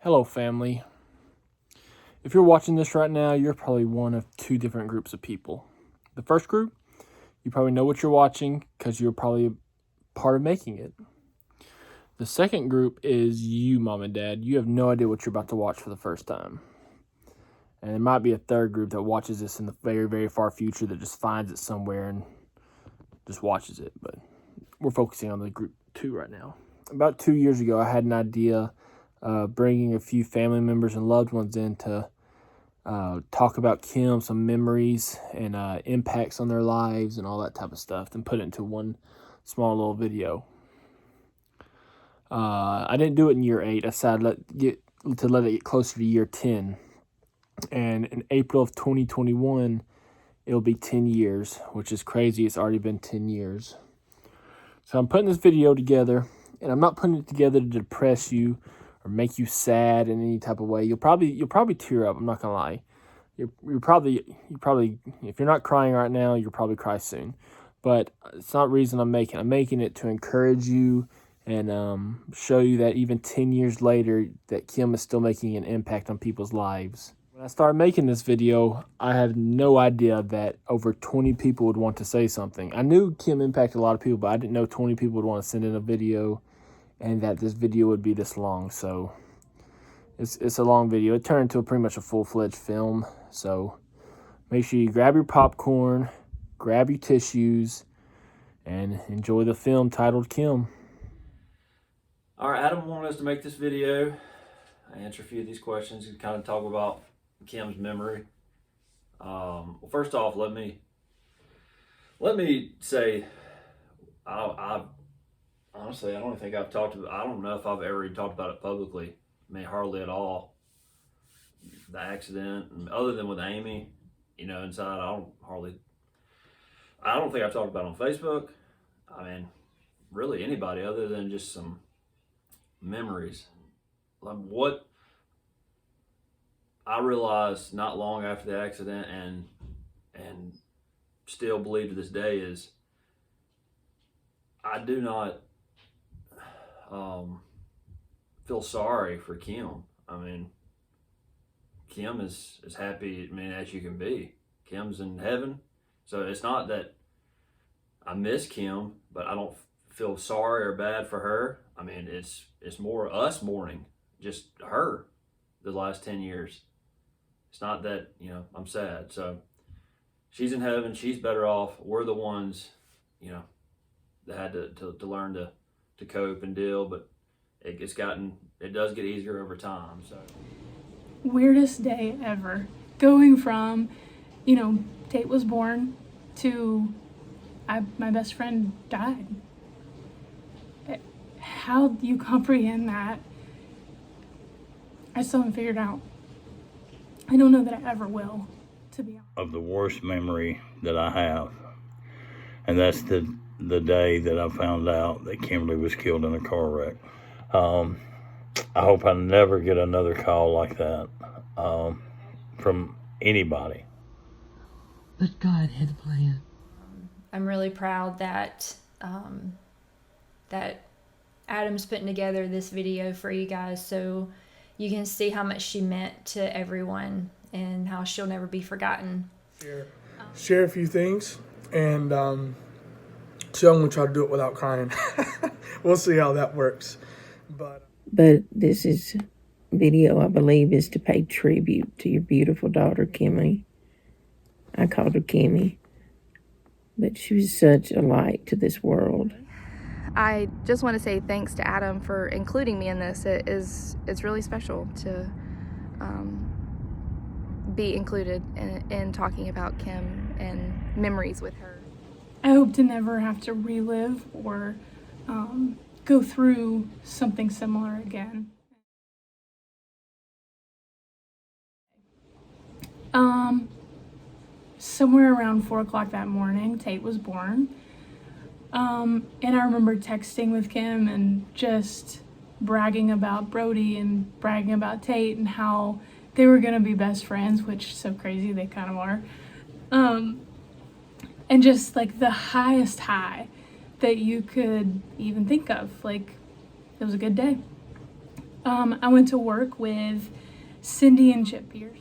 Hello, family. If you're watching this right now, you're probably one of two different groups of people. The first group, you probably know what you're watching because you're probably part of making it. The second group is you, mom and dad. You have no idea what you're about to watch for the first time. And there might be a third group that watches this in the very, very far future that just finds it somewhere and just watches it. But we're focusing on the group 2 right now. About 2 years ago, I had an idea bringing a few family members and loved ones in to talk about Kim, some memories and impacts on their lives and all that type of stuff, and put it into one small little video. I didn't do it in year 8. I decided to let it get closer to year 10. And in April of 2021, it'll be 10 years, which is crazy. It's already been 10 years. So I'm putting this video together, and I'm not putting it together to depress you or make you sad in any type of way. You'll probably tear up. I'm not gonna lie. You probably if you're not crying right now, you'll probably cry soon. But it's not the reason I'm making it to encourage you and show you that even 10 years later, that Kim is still making an impact on people's lives. When I started making this video, I had no idea that over 20 people would want to say something. I knew Kim impacted a lot of people, but I didn't know 20 people would want to send in a video and that this video would be this long. So it's a long video. It turned into pretty much a full-fledged film. So make sure you grab your popcorn, grab your tissues, and enjoy the film titled Kim. All right, Adam wanted us to make this video, answer a few of these questions, and kind of talk about Kim's memory. Well, first off, let me say, I honestly, I don't think I've talked about. I don't know if I've ever even talked about it publicly. I mean, hardly at all. The accident, and other than with Amy, inside, I don't think I've talked about it on Facebook. I mean, really anybody other than just some memories. Like what I realized not long after the accident and still believe to this day is I do not feel sorry for Kim. I mean, Kim is as happy, as you can be. Kim's in heaven. So it's not that I miss Kim, but I don't feel sorry or bad for her. I mean, it's more us mourning just her the last 10 years. It's not that, I'm sad. So she's in heaven. She's better off. We're the ones, that had to learn to cope and deal, but it does get easier over time. So weirdest day ever. Going from, Tate was born to my best friend died. How do you comprehend that? I still haven't figured out. I don't know that I ever will, to be honest. Of the worst memory that I have, and that's the day that I found out that Kimberly was killed in a car wreck. I hope I never get another call like that from anybody. But God had a plan. I'm really proud that that Adam's putting together this video for you guys so you can see how much she meant to everyone and how she'll never be forgotten. Share a few things, and so I'm going to try to do it without crying. We'll see how that works. But this is video, I believe, is to pay tribute to your beautiful daughter, Kimmy. I called her Kimmy, but she was such a light to this world. I just want to say thanks to Adam for including me in this. It's really special to be included in talking about Kim and memories with her. I hope to never have to relive or go through something similar again. Somewhere around 4 o'clock that morning, Tate was born. And I remember texting with Kim and just bragging about Brody and bragging about Tate and how they were gonna be best friends, which is so crazy, they kind of are. And just like the highest high that you could even think of. Like, it was a good day. I went to work with Cindy and Chip Pierce.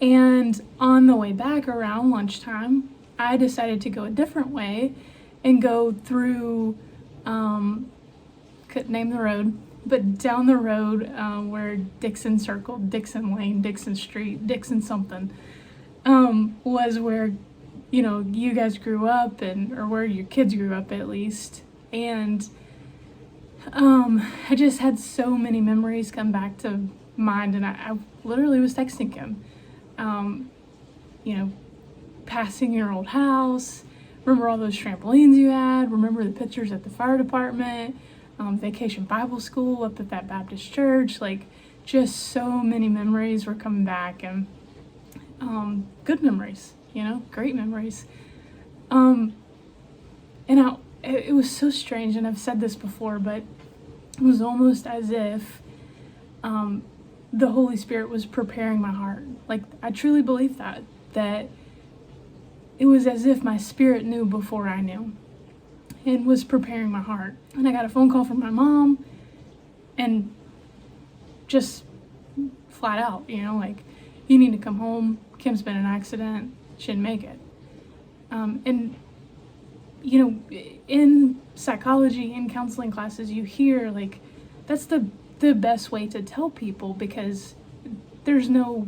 And on the way back around lunchtime, I decided to go a different way and go through, couldn't name the road, but down the road where Dixon Circle, Dixon Lane, Dixon Street, Dixon something, was where, you know, you guys grew up, or where your kids grew up at least. And I just had so many memories come back to mind, and I literally was texting him, you know, passing your old house, remember all those trampolines you had, remember the pictures at the fire department, vacation Bible school up at that Baptist church, like just so many memories were coming back, and good memories, you know, great memories. And it was so strange, and I've said this before, but it was almost as if the Holy Spirit was preparing my heart. Like, I truly believe that it was as if my spirit knew before I knew and was preparing my heart. And I got a phone call from my mom, and just flat out, you know, like, you need to come home. Kim's been in an accident. She didn't make it. And, you know, in psychology, in counseling classes, you hear, like, that's the best way to tell people, because there's no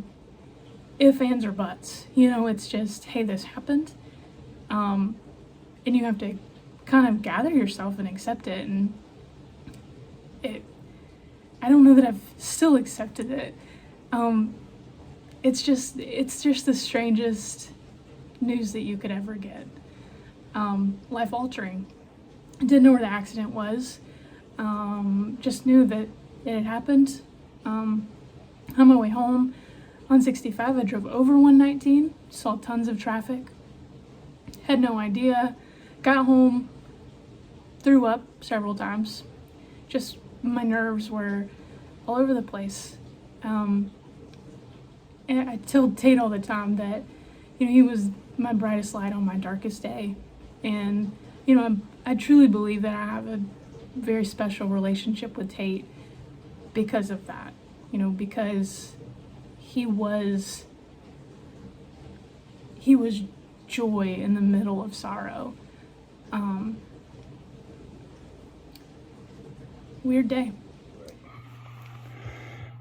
if, ands, or buts. You know, it's just, hey, this happened. And you have to kind of gather yourself and accept it. And I don't know that I've still accepted it. It's just the strangest news that you could ever get. Life altering. I didn't know where the accident was. Just knew that it had happened. On my way home on 65, I drove over 119, saw tons of traffic, had no idea, got home, threw up several times. Just my nerves were all over the place. And I tell Tate all the time that, you know, he was my brightest light on my darkest day. And, you know, I truly believe that I have a very special relationship with Tate because of that, you know, because he was joy in the middle of sorrow. Weird day.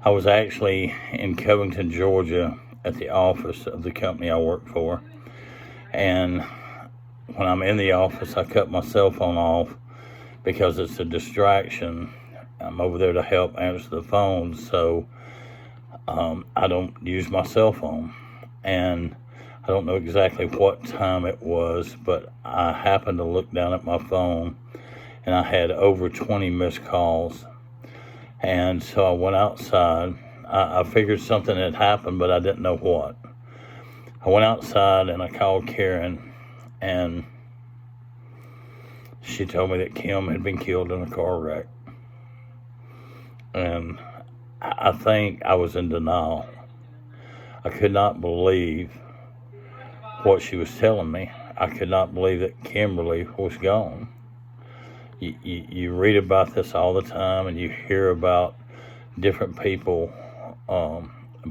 I was actually in Covington, Georgia at the office of the company I work for. And when I'm in the office, I cut my cell phone off because it's a distraction. I'm over there to help answer the phone, so I don't use my cell phone. And I don't know exactly what time it was, but I happened to look down at my phone, and I had over 20 missed calls. And so I went outside. I figured something had happened, but I didn't know what. I went outside and I called Karen, and she told me that Kim had been killed in a car wreck. And I think I was in denial. I could not believe what she was telling me. I could not believe that Kimberly was gone. You read about this all the time, and you hear about different people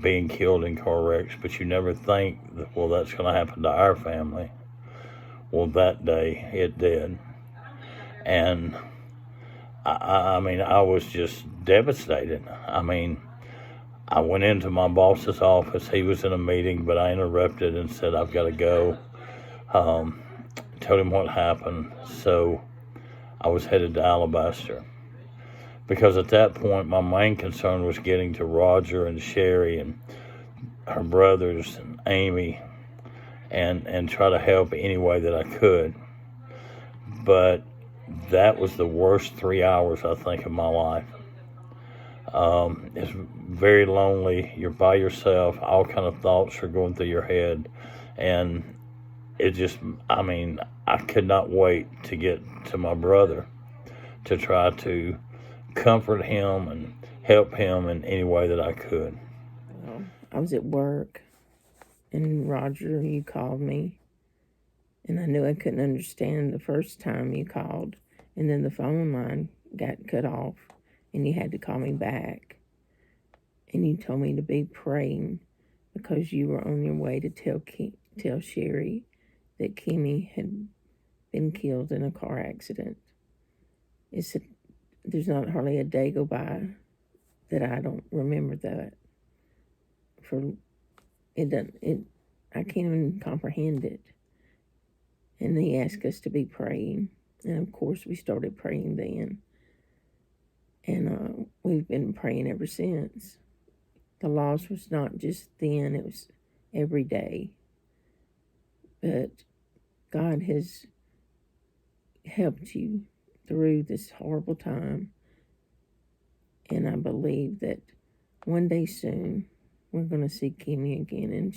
being killed in car wrecks, but you never think that, well, that's going to happen to our family. Well, that day it did. And I mean, I was just devastated. I mean, I went into my boss's office. He was in a meeting, but I interrupted and said, I've got to go. Told him what happened. So I was headed to Alabaster, because at that point my main concern was getting to Roger and Sherry and her brothers and Amy, and try to help any way that I could. But that was the worst 3 hours, I think, of my life. It's very lonely. You're by yourself. All kind of thoughts are going through your head, and it just, I mean, I could not wait to get to my brother to try to comfort him and help him in any way that I could. I was at work, and Roger, you called me, and I knew I couldn't understand the first time you called, and then the phone line got cut off, and you had to call me back. and you told me to be praying because you were on your way to tell Sherry that Kimmy had been killed in a car accident. There's not hardly a day go by that I don't remember that. I can't even comprehend it. And he asked us to be praying, and of course we started praying then. And we've been praying ever since. The loss was not just then, it was every day. But God has helped you through this horrible time. And I believe that one day soon we're going to see Kimmy again. And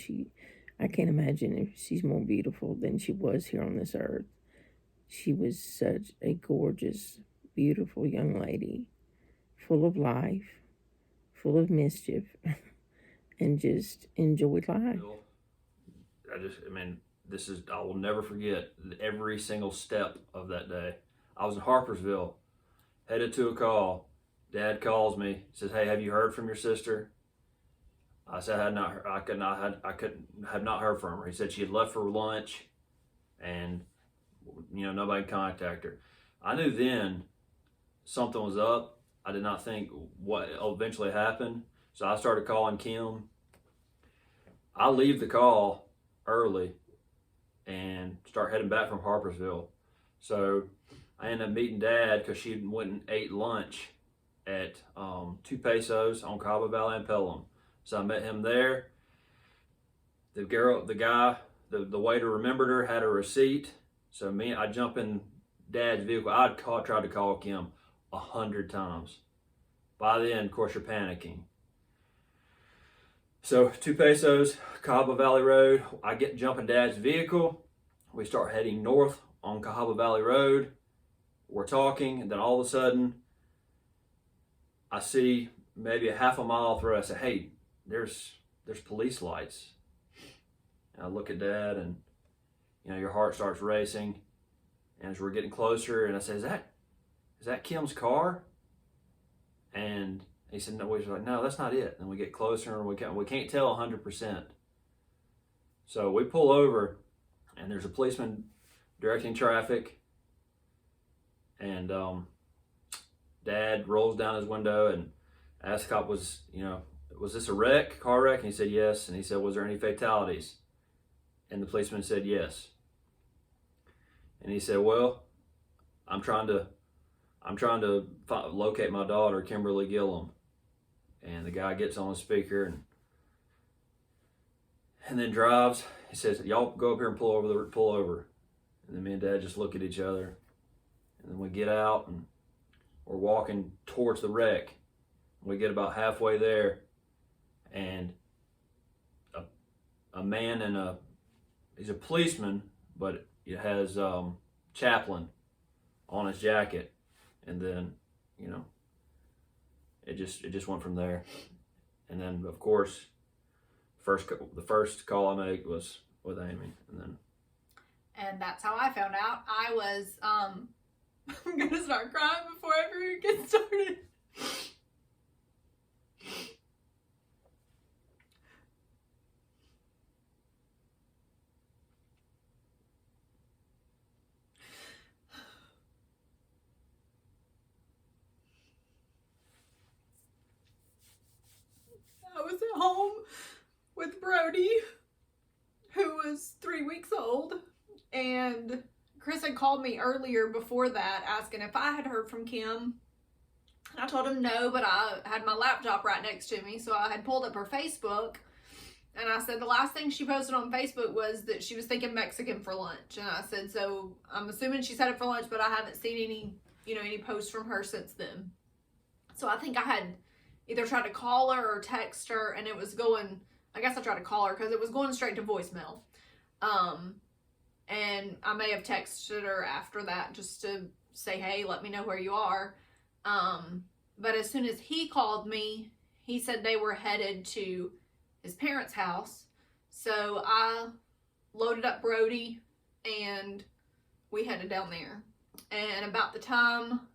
I can't imagine if she's more beautiful than she was here on this earth. She was such a gorgeous, beautiful young lady, full of life, full of mischief, and just enjoyed life. I will never forget every single step of that day. I was in Harpersville, headed to a call. Dad calls me, says, "Hey, have you heard from your sister?" I said, I had not heard from her. He said she had left for lunch, and nobody contacted her. I knew then something was up. I did not think what eventually happened, so I started calling Kim. I leave the call early and start heading back from Harpersville. So I ended up meeting Dad because she went and ate lunch at 2 Pesos on Cabo Valley and Pelham. So I met him there. The waiter remembered her, had a receipt. So I jump in Dad's vehicle. Tried to call Kim 100 times. By then, of course, you're panicking. So 2 Pesos, Cabo Valley Road. I jump in Dad's vehicle. We start heading north on Cabo Valley Road. We're talking, and then all of a sudden, I see maybe a half a mile through. I say, "Hey, there's police lights." And I look at Dad, and your heart starts racing. And as we're getting closer, and I say, "Is that Kim's car?" And he said, "No." He's like, "No, that's not it." And we get closer, and we can't tell 100%. So we pull over, and there's a policeman directing traffic. And Dad rolls down his window and asks the cop, "Was this a car wreck?" And he said yes. And he said, "Was there any fatalities?" And the policeman said yes. And he said, "Well, I'm trying to locate my daughter, Kimberly Gilham." And the guy gets on the speaker and then drives. He says, "Y'all go up here and pull over." And then me and Dad just look at each other. And then we get out and we're walking towards the wreck. We get about halfway there, and a man he's a policeman, but it has chaplain on his jacket. And then, it just went from there. And then, of course, the first call I made was with Amy, and that's how I found out. I was I'm gonna start crying before I ever get started. I was at home with Brody, who was 3 weeks old, and Chris had called me earlier before that asking if I had heard from Kim. And I told him no, but I had my laptop right next to me, so I had pulled up her Facebook, and I said the last thing she posted on Facebook was that she was thinking Mexican for lunch. And I said, so I'm assuming she's had it for lunch, but I haven't seen any posts from her since then. So I think I had either tried to call her or text her, and it was going, I guess I tried to call her because it was going straight to voicemail. And I may have texted her after that just to say, "Hey, let me know where you are." But as soon as he called me, he said they were headed to his parents' house. So I loaded up Brody and we headed down there. And about the time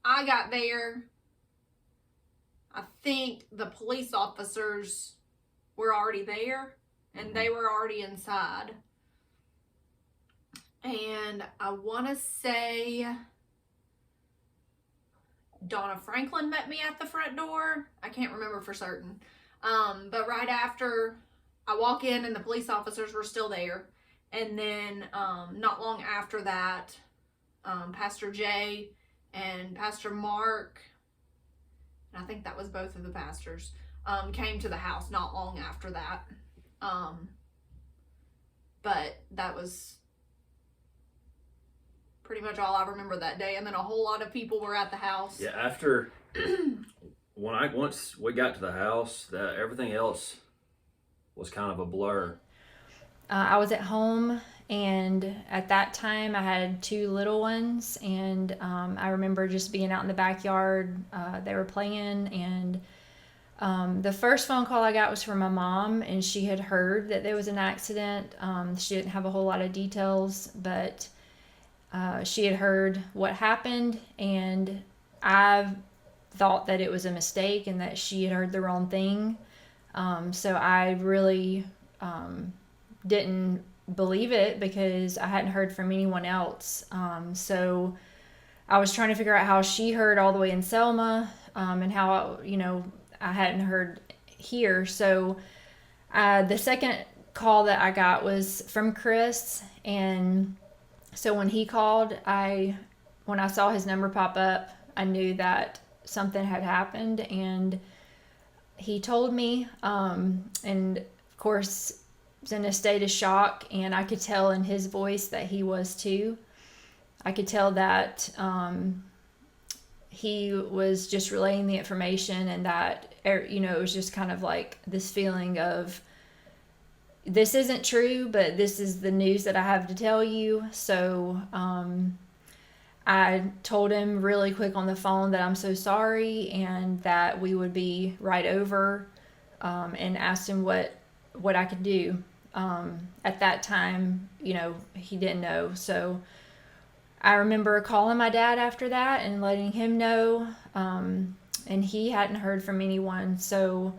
I got there, I think the police officers were already there and they were already inside. And I want to say Donna Franklin met me at the front door. I can't remember for certain. But right after, I walk in and the police officers were still there. And then not long after that, Pastor Jay and Pastor Mark, and I think that was both of the pastors, came to the house not long after that. But that was pretty much all I remember that day. And then a whole lot of people were at the house. Yeah, after once we got to the house, everything else was kind of a blur. I was at home, and at that time I had 2 little ones, and I remember just being out in the backyard. They were playing, and the first phone call I got was from my mom, and she had heard that there was an accident. She didn't have a whole lot of details, but she had heard what happened, and I thought that it was a mistake and that she had heard the wrong thing. So I really didn't believe it because I hadn't heard from anyone else. So I was trying to figure out how she heard all the way in Selma, and how, I hadn't heard here. So the second call that I got was from Chris, and so when he called, when I saw his number pop up, I knew that something had happened, and he told me, and of course, was in a state of shock, and I could tell in his voice that he was too. I could tell that he was just relaying the information, and that, it was just kind of like this feeling of, this isn't true, but this is the news that I have to tell you. So I told him really quick on the phone that I'm so sorry and that we would be right over, and asked him what I could do. At that time, he didn't know. So I remember calling my dad after that and letting him know, and he hadn't heard from anyone. So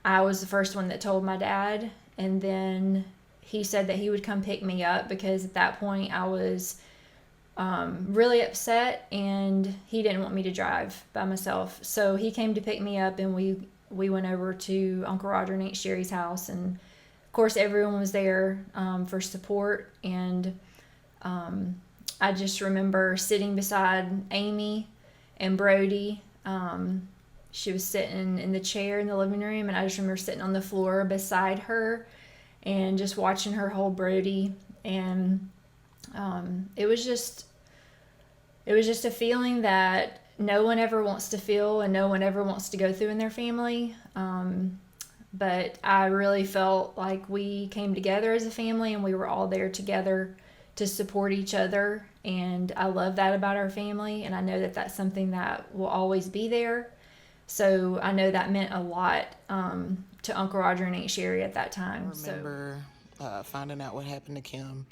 I was the first one that told my dad, and then he said that he would come pick me up because at that point I was really upset, and he didn't want me to drive by myself. So he came to pick me up, and we went over to Uncle Roger and Aunt Sherry's house, and of course everyone was there for support. And I just remember sitting beside Amy and Brody. She was sitting in the chair in the living room, and I just remember sitting on the floor beside her and just watching her hold Brody. And it was just a feeling that no one ever wants to feel and no one ever wants to go through in their family. But I really felt like we came together as a family, and we were all there together to support each other. And I love that about our family, and I know that that's something that will always be there. So I know that meant a lot to Uncle Roger and Aunt Sherry at that time. I remember finding out what happened to Kim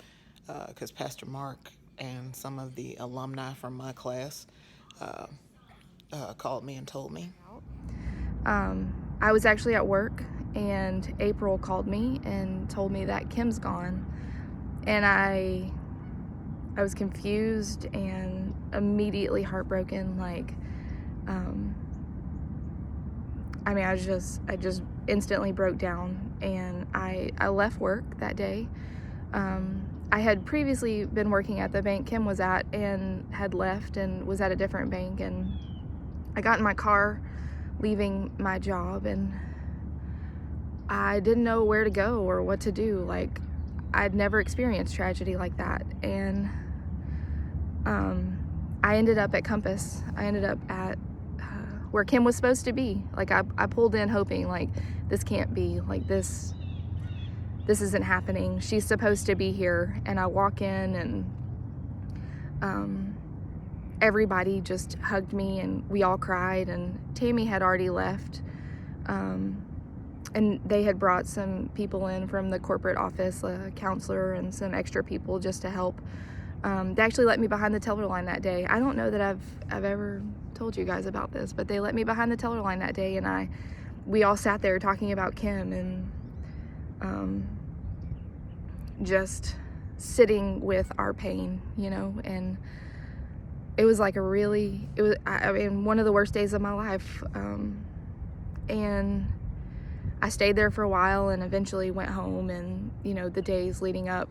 because Pastor Mark and some of the alumni from my class called me and told me. I was actually at work, and April called me and told me that Kim's gone. And I was confused and immediately heartbroken. I just instantly broke down, and I left work that day. I had previously been working at the bank Kim was at and had left and was at a different bank, and I got in my car leaving my job, and I didn't know where to go or what to do. I'd never experienced tragedy like that, and I ended up at Compass. I ended up at where Kim was supposed to be. I pulled in hoping this can't be, this isn't happening. She's supposed to be here. And I walk in, and everybody just hugged me, and we all cried, and Tammy had already left. And they had brought some people in from the corporate office, a counselor and some extra people just to help. They actually let me behind the teller line that day. I don't know that I've ever told you guys about this, but they let me behind the teller line that day, and we all sat there talking about Kim and just sitting with our pain, you know, and it was like I mean, one of the worst days of my life. And I stayed there for a while and eventually went home, and, you know, the days leading up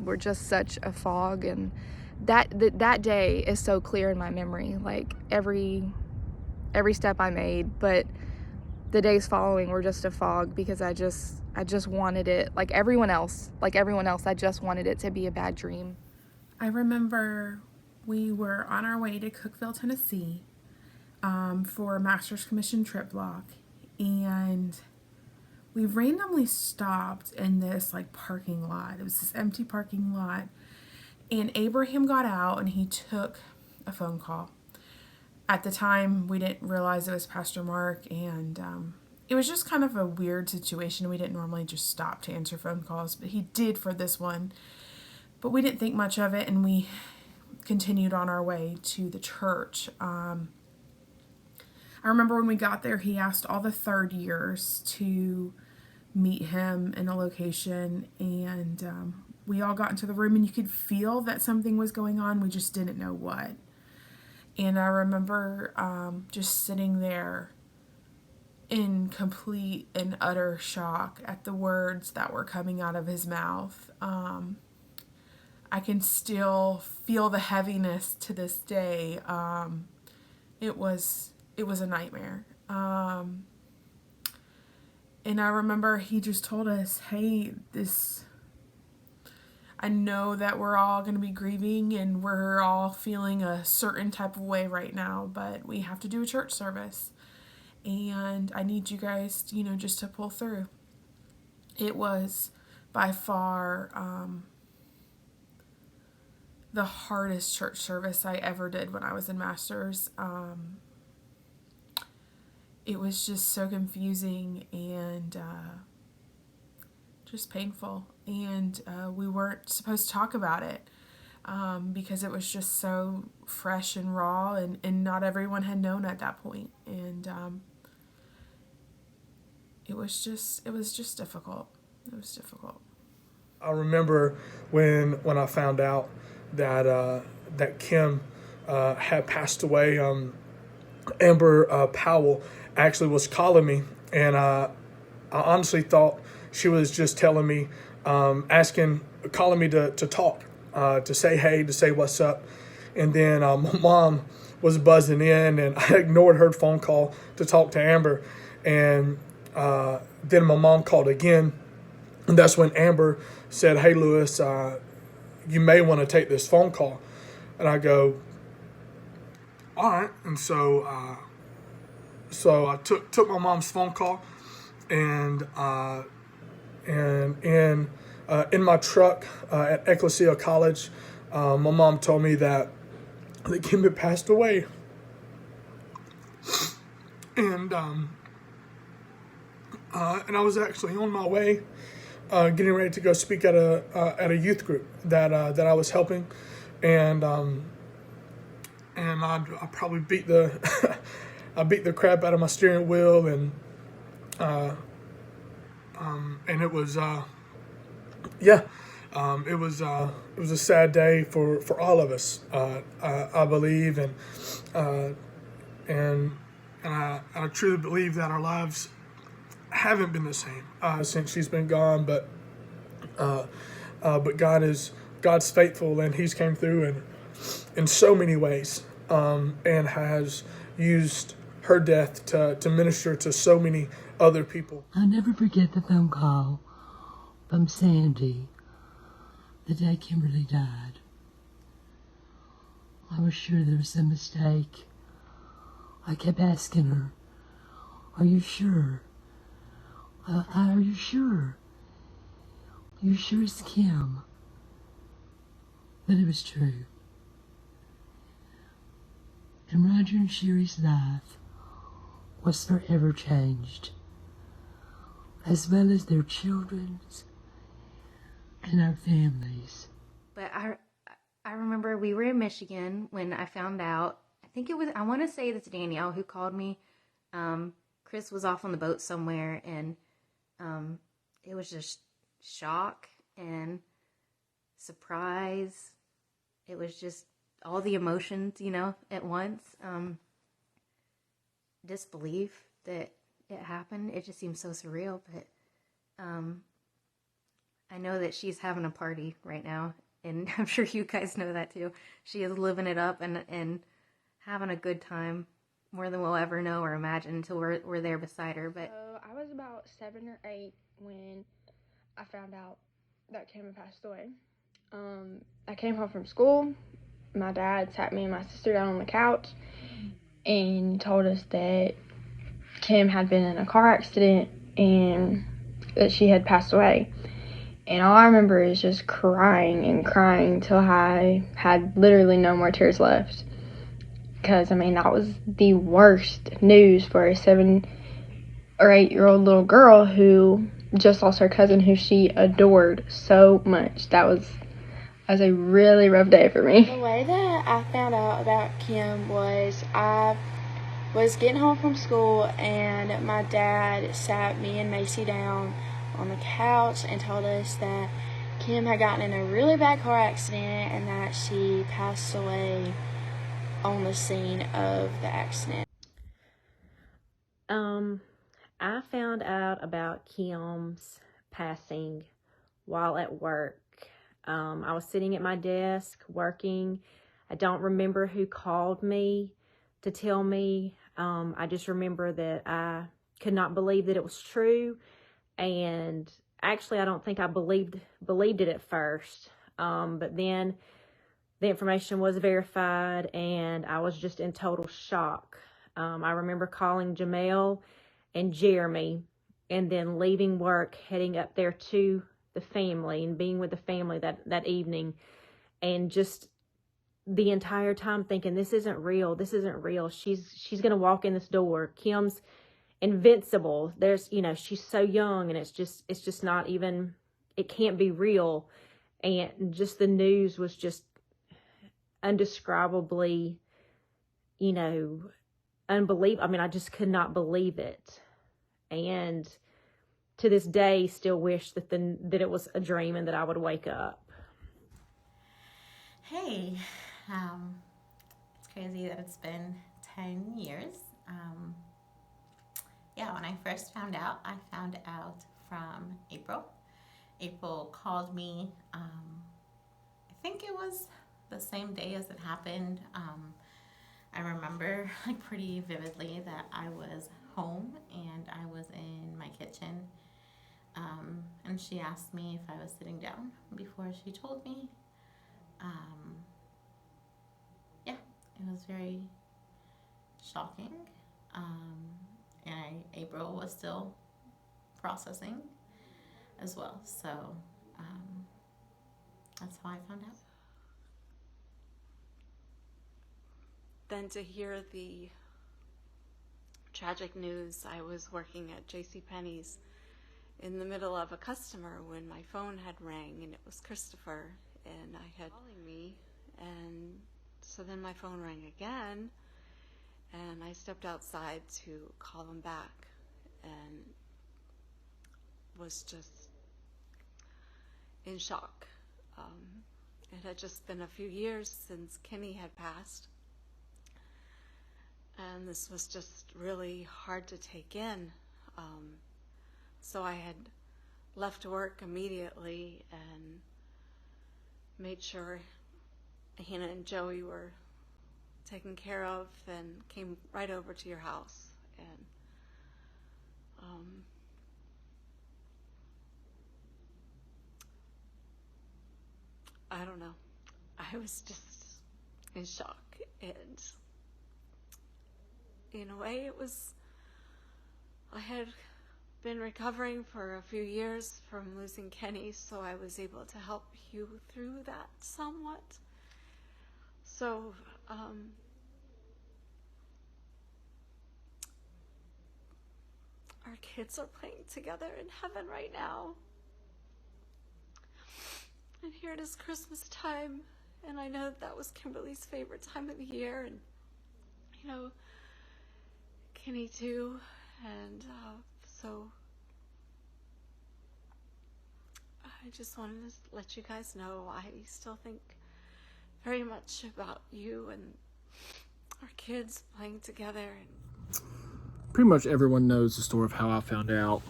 were just such a fog, and that day is so clear in my memory, like every step I made, but the days following were just a fog because I just wanted it, like everyone else, I just wanted it to be a bad dream. I remember we were on our way to Cookeville, Tennessee for a Master's Commission trip block, and we randomly stopped in this like parking lot. It was this empty parking lot, and Abraham got out and he took a phone call. At the time, we didn't realize it was Pastor Mark, and it was just kind of a weird situation. We didn't normally just stop to answer phone calls, but he did for this one. But we didn't think much of it, and we continued on our way to the church. I remember when we got there, he asked all the third years to meet him in a location, and we all got into the room, and you could feel that something was going on. We just didn't know what. And I remember just sitting there in complete and utter shock at the words that were coming out of his mouth. I can still feel the heaviness to this day. It was a nightmare. And I remember he just told us, hey, I know that we're all going to be grieving and we're all feeling a certain type of way right now, but we have to do a church service. And I need you guys, you know, just to pull through. It was by far the hardest church service I ever did when I was in Masters. It was just so confusing and just painful, and we weren't supposed to talk about it because it was just so fresh and raw, and not everyone had known at that point, and it was just difficult. It was difficult. I remember when I found out that Kim had passed away. Amber Powell actually was calling me, and I honestly thought she was just telling me, calling me to talk, to say hey, to say what's up. And then my mom was buzzing in, and I ignored her phone call to talk to Amber. And then my mom called again, and that's when Amber said, hey, Lewis, you may want to take this phone call. And I go, all right. And so I took my mom's phone call, and in my truck at Ecclesia College, my mom told me that Kim had passed away, and I was actually on my way, getting ready to go speak at a youth group that I was helping, and I probably beat the I beat the crap out of my steering wheel, and it was it was a sad day for all of us, I believe, and I truly believe that our lives haven't been the same since she's been gone, but God's faithful, and He's came through in so many ways, and has used her death to minister to so many other people. I'll never forget the phone call from Sandy the day Kimberly died. I was sure there was a mistake. I kept asking her, are you sure? Are you sure? Are you sure it's Kim? But it was true. And Roger and Sherry's life was forever changed, as well as their children's and our families. But I remember we were in Michigan when I found out. I think it was, I want to say it's Danielle who called me. Chris was off on the boat somewhere, and it was just shock and surprise. It was just all the emotions, at once. Disbelief that it happened. It just seems so surreal, but I know that she's having a party right now, and I'm sure you guys know that too. She is living it up and having a good time, more than we'll ever know or imagine until we're there beside her. But I was about 7 or 8 when I found out that Kim had passed away. I came home from school. My dad sat me and my sister down on the couch and told us that Kim had been in a car accident and that she had passed away. And all I remember is just crying and crying till I had literally no more tears left. Because, that was the worst news for a 7 or 8-year-old little girl who just lost her cousin who she adored so much. That was a really rough day for me. The way that I found out about Kim was I was getting home from school and my dad sat me and Macy down on the couch and told us that Kim had gotten in a really bad car accident and that she passed away on the scene of the accident. I found out about Kim's passing while at work. I was sitting at my desk working. I don't remember who called me to tell me. I just remember that I could not believe that it was true. And actually, I don't think I believed it at first. But then the information was verified and I was just in total shock. I remember calling Jamel and Jeremy and then leaving work, heading up there to the family and being with the family that evening. And just the entire time thinking, this isn't real. She's going to walk in this door. Kim's invincible. She's so young and it's just not even, it can't be real. And just the news was just indescribably, unbelievable. I just could not believe it. And to this day, still wish that it was a dream and that I would wake up. Hey, it's crazy that it's been 10 years. When I first found out, I found out from April. April called me, I think it was the same day as it happened. I remember pretty vividly that I was home and I was in my kitchen, and she asked me if I was sitting down before she told me. It was very shocking, and April was still processing as well, so that's how I found out. Then to hear the tragic news, I was working at JCPenney's in the middle of a customer when my phone had rang, and it was Christopher, and I had calling me, and so then my phone rang again, and I stepped outside to call him back, and was just in shock. It had just been a few years since Kenny had passed, and this was just really hard to take in. So I had left work immediately and made sure Hannah and Joey were taken care of and came right over to your house. And I don't know. I was just in shock, and in a way it was, I had been recovering for a few years from losing Kenny, so I was able to help you through that somewhat. So our kids are playing together in heaven right now. And here it is Christmas time, and I know that was Kimberly's favorite time of the year, and Kenny too. And so I just wanted to let you guys know I still think very much about you and our kids playing together. And pretty much everyone knows the story of how I found out.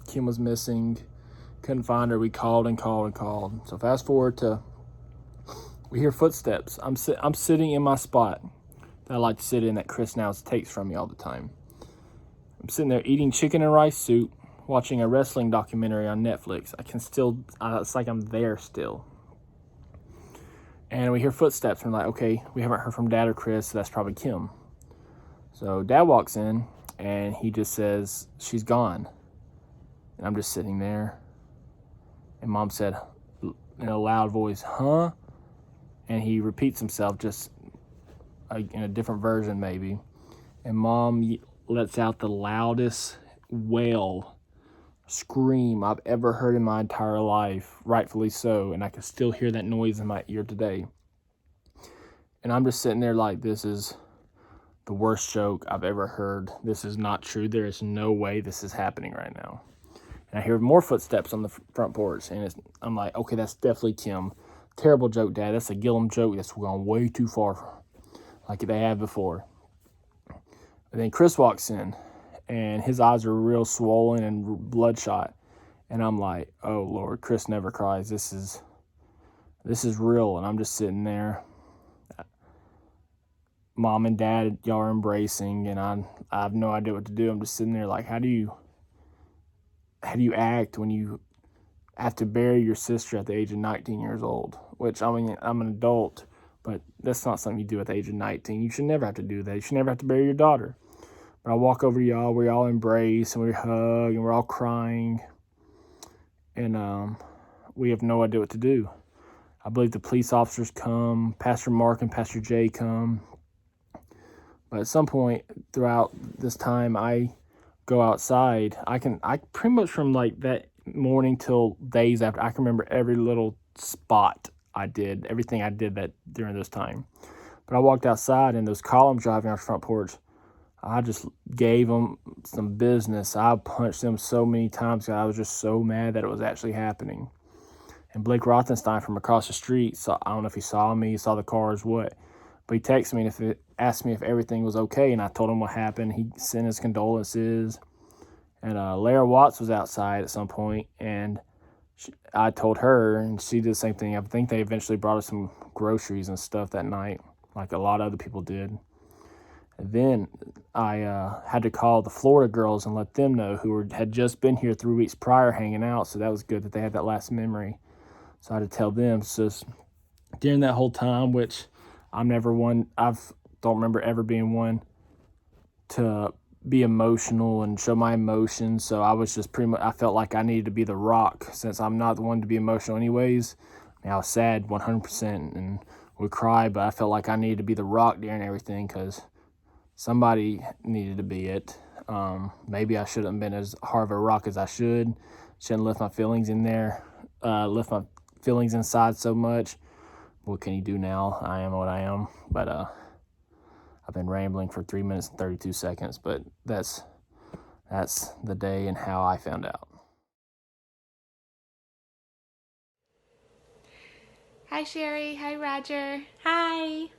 Kim was missing, couldn't find her. We called and called and called. So fast forward to, we hear footsteps. I'm sitting in my spot that I like to sit in, that Chris now takes from me all the time. I'm sitting there eating chicken and rice soup, watching a wrestling documentary on Netflix. I can still, it's like I'm there still. And we hear footsteps, and we're like, okay, we haven't heard from Dad or Chris, so that's probably Kim. So Dad walks in, and he just says, she's gone. And I'm just sitting there. And Mom said, in a loud voice, huh? And he repeats himself just in a different version maybe. And Mom lets out the loudest wail, scream I've ever heard in my entire life, rightfully so. And I can still hear that noise in my ear today. And I'm just sitting there like, this is the worst joke I've ever heard. This is not true. There is no way this is happening right now. And I hear more footsteps on the front porch. And I'm like, okay, that's definitely Kim. Terrible joke, Dad. That's a Gilham joke. That's gone way too far, like they have before. And then Chris walks in, and his eyes are real swollen and bloodshot. And I'm like, oh, Lord, Chris never cries. This is real. And I'm just sitting there. Mom and Dad, y'all are embracing, and I have no idea what to do. I'm just sitting there like, how do you act when you have to bury your sister at the age of 19 years old? Which, I mean, I'm an adult, but that's not something you do at the age of 19. You should never have to do that. You should never have to bury your daughter. But I walk over to y'all, we all embrace, and we hug, and we're all crying. And we have no idea what to do. I believe the police officers come, Pastor Mark and Pastor Jay come. But at some point throughout this time, I go outside. I pretty much from like that morning till days after, I can remember every little spot I did, everything I did that during this time. But I walked outside, and those columns driving off the front porch, I just gave them some business. I punched them so many times because I was just so mad that it was actually happening. And Blake Rothenstein from across the street, so I don't know if he saw me, he saw the cars, what. But he texted me and asked me if everything was okay, and I told him what happened. He sent his condolences. And Lara Watts was outside at some point, and I told her, and she did the same thing. I think they eventually brought us some groceries and stuff that night, like a lot of other people did. And then I had to call the Florida girls and let them know, who had just been here 3 weeks prior hanging out, so that was good that they had that last memory. So I had to tell them. So during that whole time, which I'm never one, don't remember ever being one to be emotional and show my emotions. So I was just pretty much, I felt like I needed to be the rock, since I'm not the one to be emotional anyways. I was sad 100% and would cry, but I felt like I needed to be the rock during everything because somebody needed to be it. Maybe I shouldn't have been as hard of a rock as I should. Shouldn't lift my feelings in there, lift my feelings inside so much. What can you do now? I am what I am. But I've been rambling for 3 minutes and 32 seconds, but that's the day and how I found out. Hi, Sherry. Hi, Roger. Hi.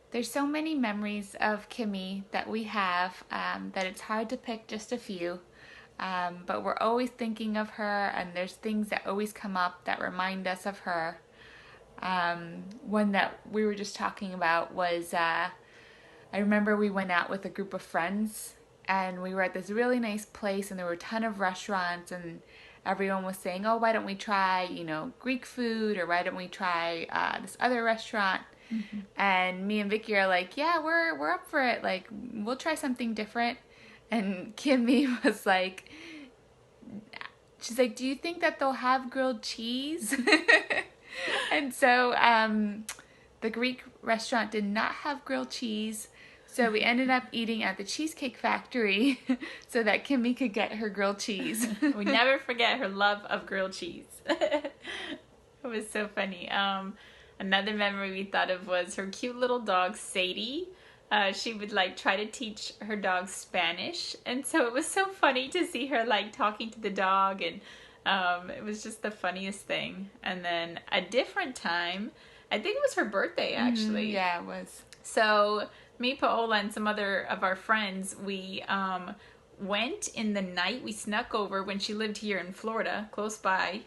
There's so many memories of Kimmy that we have that it's hard to pick just a few. But we're always thinking of her, and there's things that always come up that remind us of her. One that we were just talking about was, I remember we went out with a group of friends, and we were at this really nice place, and there were a ton of restaurants, and everyone was saying, oh, why don't we try, Greek food, or why don't we try this other restaurant? Mm-hmm. And me and Vicky are like, yeah, we're up for it. Like, we'll try something different. And Kimmy was like, she's like, do you think that they'll have grilled cheese? And so the Greek restaurant did not have grilled cheese. So we ended up eating at the Cheesecake Factory so that Kimmy could get her grilled cheese. We never forget her love of grilled cheese. It was so funny. another memory we thought of was her cute little dog, Sadie. She would like try to teach her dog Spanish. And so it was so funny to see her like talking to the dog, and it was just the funniest thing. And then a different time, I think it was her birthday actually. Yeah, it was. So me, Paola, and some other of our friends, we went in the night. We snuck over when she lived here in Florida, close by.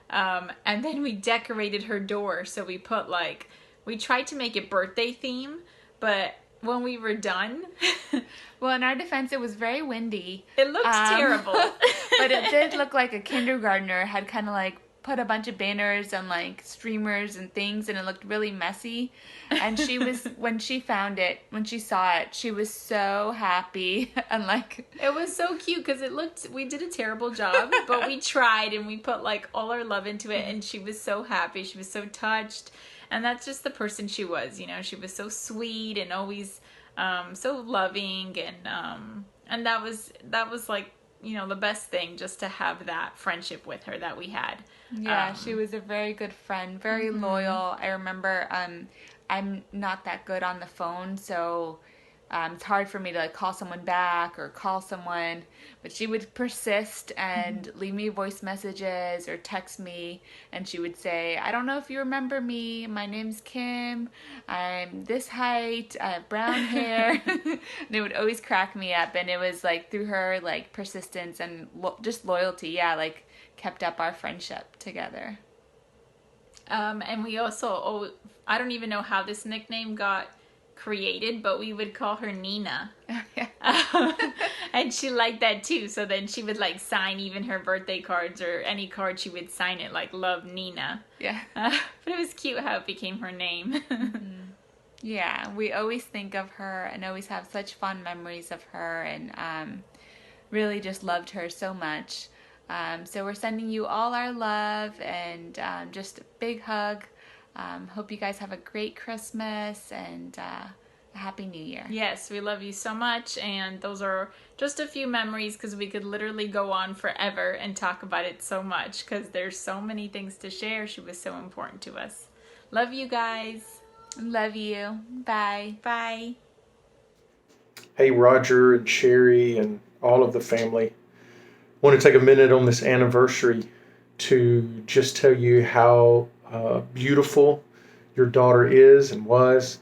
And then we decorated her door. So we put like, we tried to make it birthday theme, but when we were done, well, in our defense, it was very windy. It looked terrible. But it did look like a kindergartner had kind of like put a bunch of banners and like streamers and things, and it looked really messy. And she was, when she found it, when she saw it, she was so happy. And like, it was so cute because it looked, we did a terrible job, but we tried and we put like all our love into it, and she was so happy. She was so touched. And that's just the person she was, you know. She was so sweet and always so loving, and that was like, you know, the best thing, just to have that friendship with her that we had. Yeah, she was a very good friend, very loyal. I remember I'm not that good on the phone, so it's hard for me to like call someone back or call someone, but she would persist and leave me voice messages or text me, and she would say, I don't know if you remember me, my name's Kim, I'm this height, I have brown hair. And it would always crack me up, and it was like through her like persistence and just loyalty, like kept up our friendship together. And we also, I don't even know how this nickname got created, but we would call her Nina. And she liked that too, so then she would like sign even her birthday cards or any card, she would sign it like "Love Nina." But it was cute how it became her name. Yeah, we always think of her and always have such fond memories of her, and really just loved her so much. So we're sending you all our love and just a big hug. Hope you guys have a great Christmas and a Happy New Year. Yes, we love you so much, and those are just a few memories, because we could literally go on forever and talk about it so much, because there's so many things to share. She was so important to us. Love you guys. Love you. Bye. Bye. Hey, Roger and Sherry and all of the family. I want to take a minute on this anniversary to just tell you how beautiful your daughter is and was.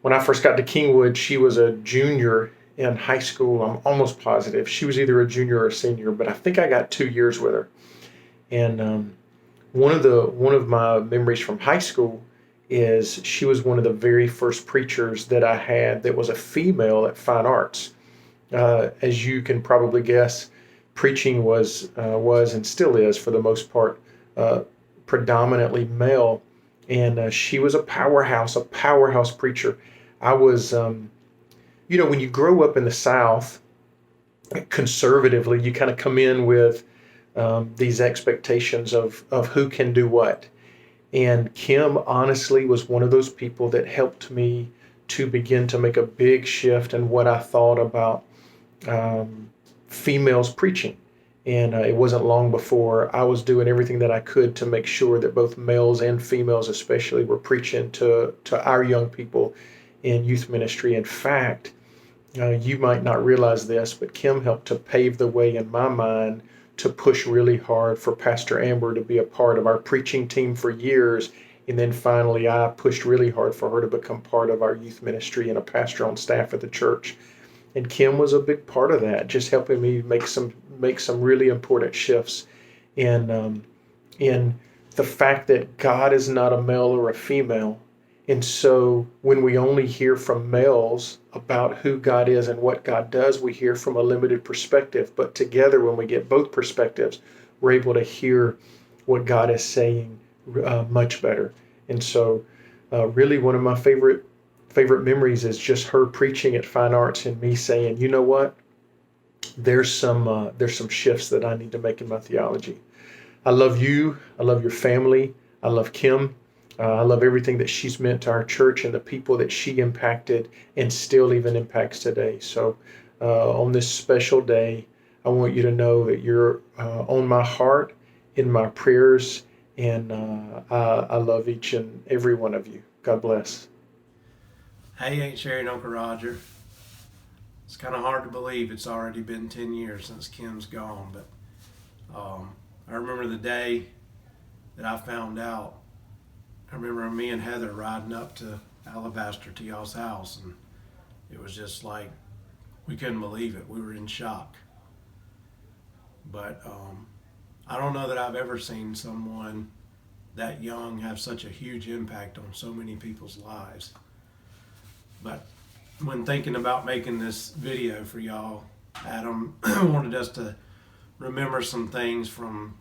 When I first got to Kingwood, she was a junior in high school. I'm almost positive. She was either a junior or a senior, but I think I got 2 years with her. And one of my memories from high school is she was one of the very first preachers that I had that was a female at Fine Arts. As you can probably guess, preaching was and still is, for the most part, predominantly male, and she was a powerhouse preacher. I was, when you grow up in the South, conservatively, you kind of come in with these expectations of who can do what. And Kim honestly was one of those people that helped me to begin to make a big shift in what I thought about females preaching. And it wasn't long before I was doing everything that I could to make sure that both males and females especially were preaching to our young people in youth ministry. In fact, you might not realize this, but Kim helped to pave the way in my mind to push really hard for Pastor Amber to be a part of our preaching team for years. And then finally, I pushed really hard for her to become part of our youth ministry and a pastor on staff at the church. And Kim was a big part of that, just helping me make some really important shifts in the fact that God is not a male or a female. And so when we only hear from males about who God is and what God does, we hear from a limited perspective. But together, when we get both perspectives, we're able to hear what God is saying much better. And so really one of my favorite memories is just her preaching at Fine Arts and me saying, you know what? There's some shifts that I need to make in my theology. I love you. I love your family. I love Kim. I love everything that she's meant to our church and the people that she impacted and still even impacts today. So on this special day, I want you to know that you're on my heart, in my prayers, And I love each and every one of you. God bless. Hey, Aunt Sherry and Uncle Roger. It's kind of hard to believe it's already been 10 years since Kim's gone, but I remember the day that I found out. I remember me and Heather riding up to Alabaster to y'all's house, and it was just like we couldn't believe it. We were in shock. But I don't know that I've ever seen someone that young have such a huge impact on so many people's lives. But when thinking about making this video for y'all, Adam wanted us to remember some things from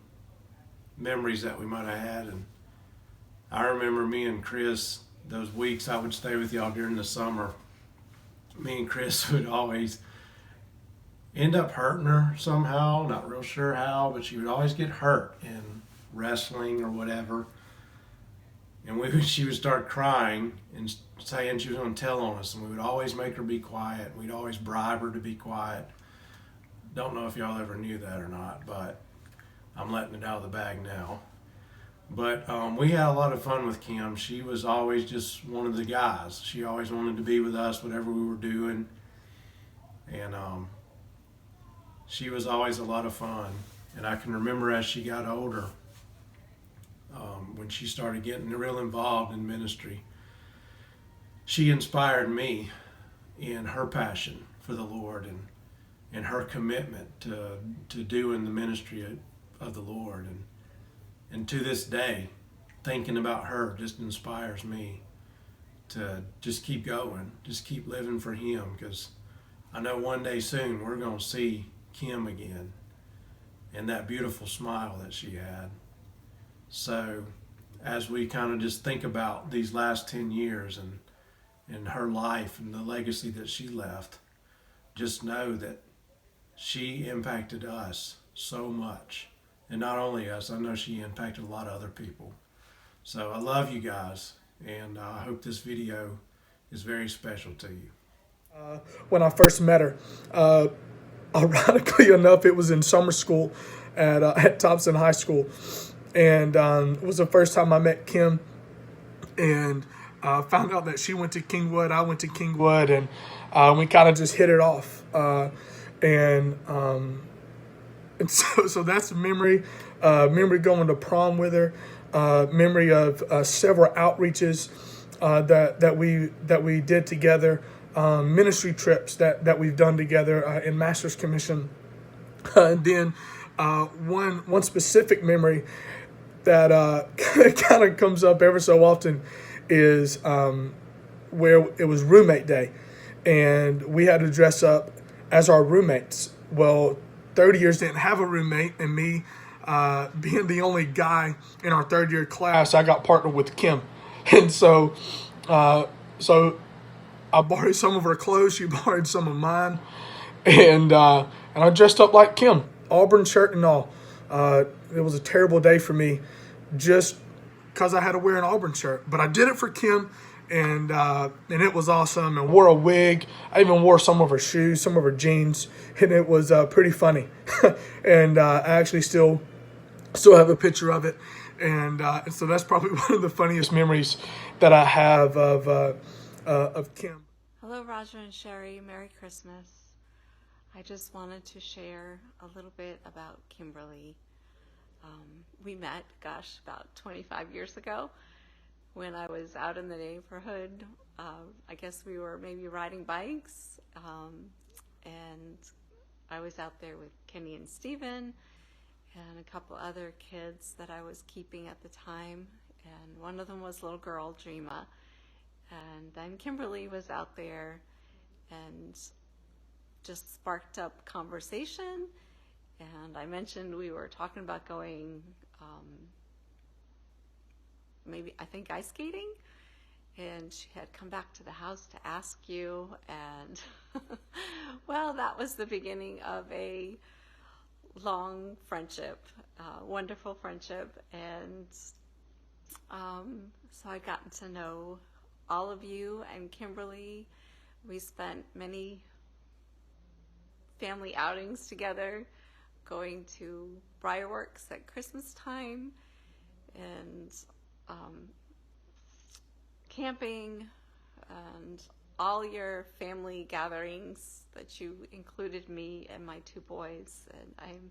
memories that we might have had. And I remember me and Chris, those weeks I would stay with y'all during the summer, me and Chris would always end up hurting her somehow, not real sure how, but she would always get hurt in wrestling or whatever. And she would start crying and saying she was going to tell on us, and we would always make her be quiet. We'd always bribe her to be quiet. Don't know if y'all ever knew that or not, but I'm letting it out of the bag now. But we had a lot of fun with Kim. She was always just one of the guys. She always wanted to be with us, whatever we were doing. And she was always a lot of fun. And I can remember as she got older, when she started getting real involved in ministry, she inspired me in her passion for the Lord and her commitment to doing the ministry of the Lord. And to this day, thinking about her just inspires me to just keep going, just keep living for Him, because I know one day soon we're going to see Kim again and that beautiful smile that she had. So as we kind of just think about these last 10 years and her life and the legacy that she left, just know that she impacted us so much. And not only us, I know she impacted a lot of other people. So I love you guys, and I hope this video is very special to you. When I first met her, ironically enough, it was in summer school at Thompson High School. And it was the first time I met Kim, and found out that she went to Kingwood, I went to Kingwood, and we kind of just hit it off. And so that's a memory. Memory going to prom with her. Memory of several outreaches that we did together. Ministry trips that we've done together in Master's Commission. And then one specific memory that kind of comes up ever so often is where it was roommate day, and we had to dress up as our roommates. Well, 30 years didn't have a roommate, and me being the only guy in our third year class, I got partnered with Kim. And so I borrowed some of her clothes, she borrowed some of mine, and I dressed up like Kim, Auburn shirt and all. It was a terrible day for me just because I had to wear an Auburn shirt. But I did it for Kim, and it was awesome. And wore a wig. I even wore some of her shoes, some of her jeans, and it was pretty funny. And I actually still have a picture of it. And so that's probably one of the funniest memories that I have of Kim. Hello, Roger and Sherry. Merry Christmas. I just wanted to share a little bit about Kimberly. We met, about 25 years ago when I was out in the neighborhood. I guess we were maybe riding bikes, and I was out there with Kenny and Steven and a couple other kids that I was keeping at the time, and one of them was little girl, Dreama, and then Kimberly was out there and just sparked up conversation. And I mentioned we were talking about going, ice skating. And she had come back to the house to ask you. And, well, that was the beginning of a long friendship, wonderful friendship. And so I've gotten to know all of you and Kimberly. We spent many family outings together, going to Briarworks at Christmas time, and camping and all your family gatherings that you included me and my 2 boys, and I'm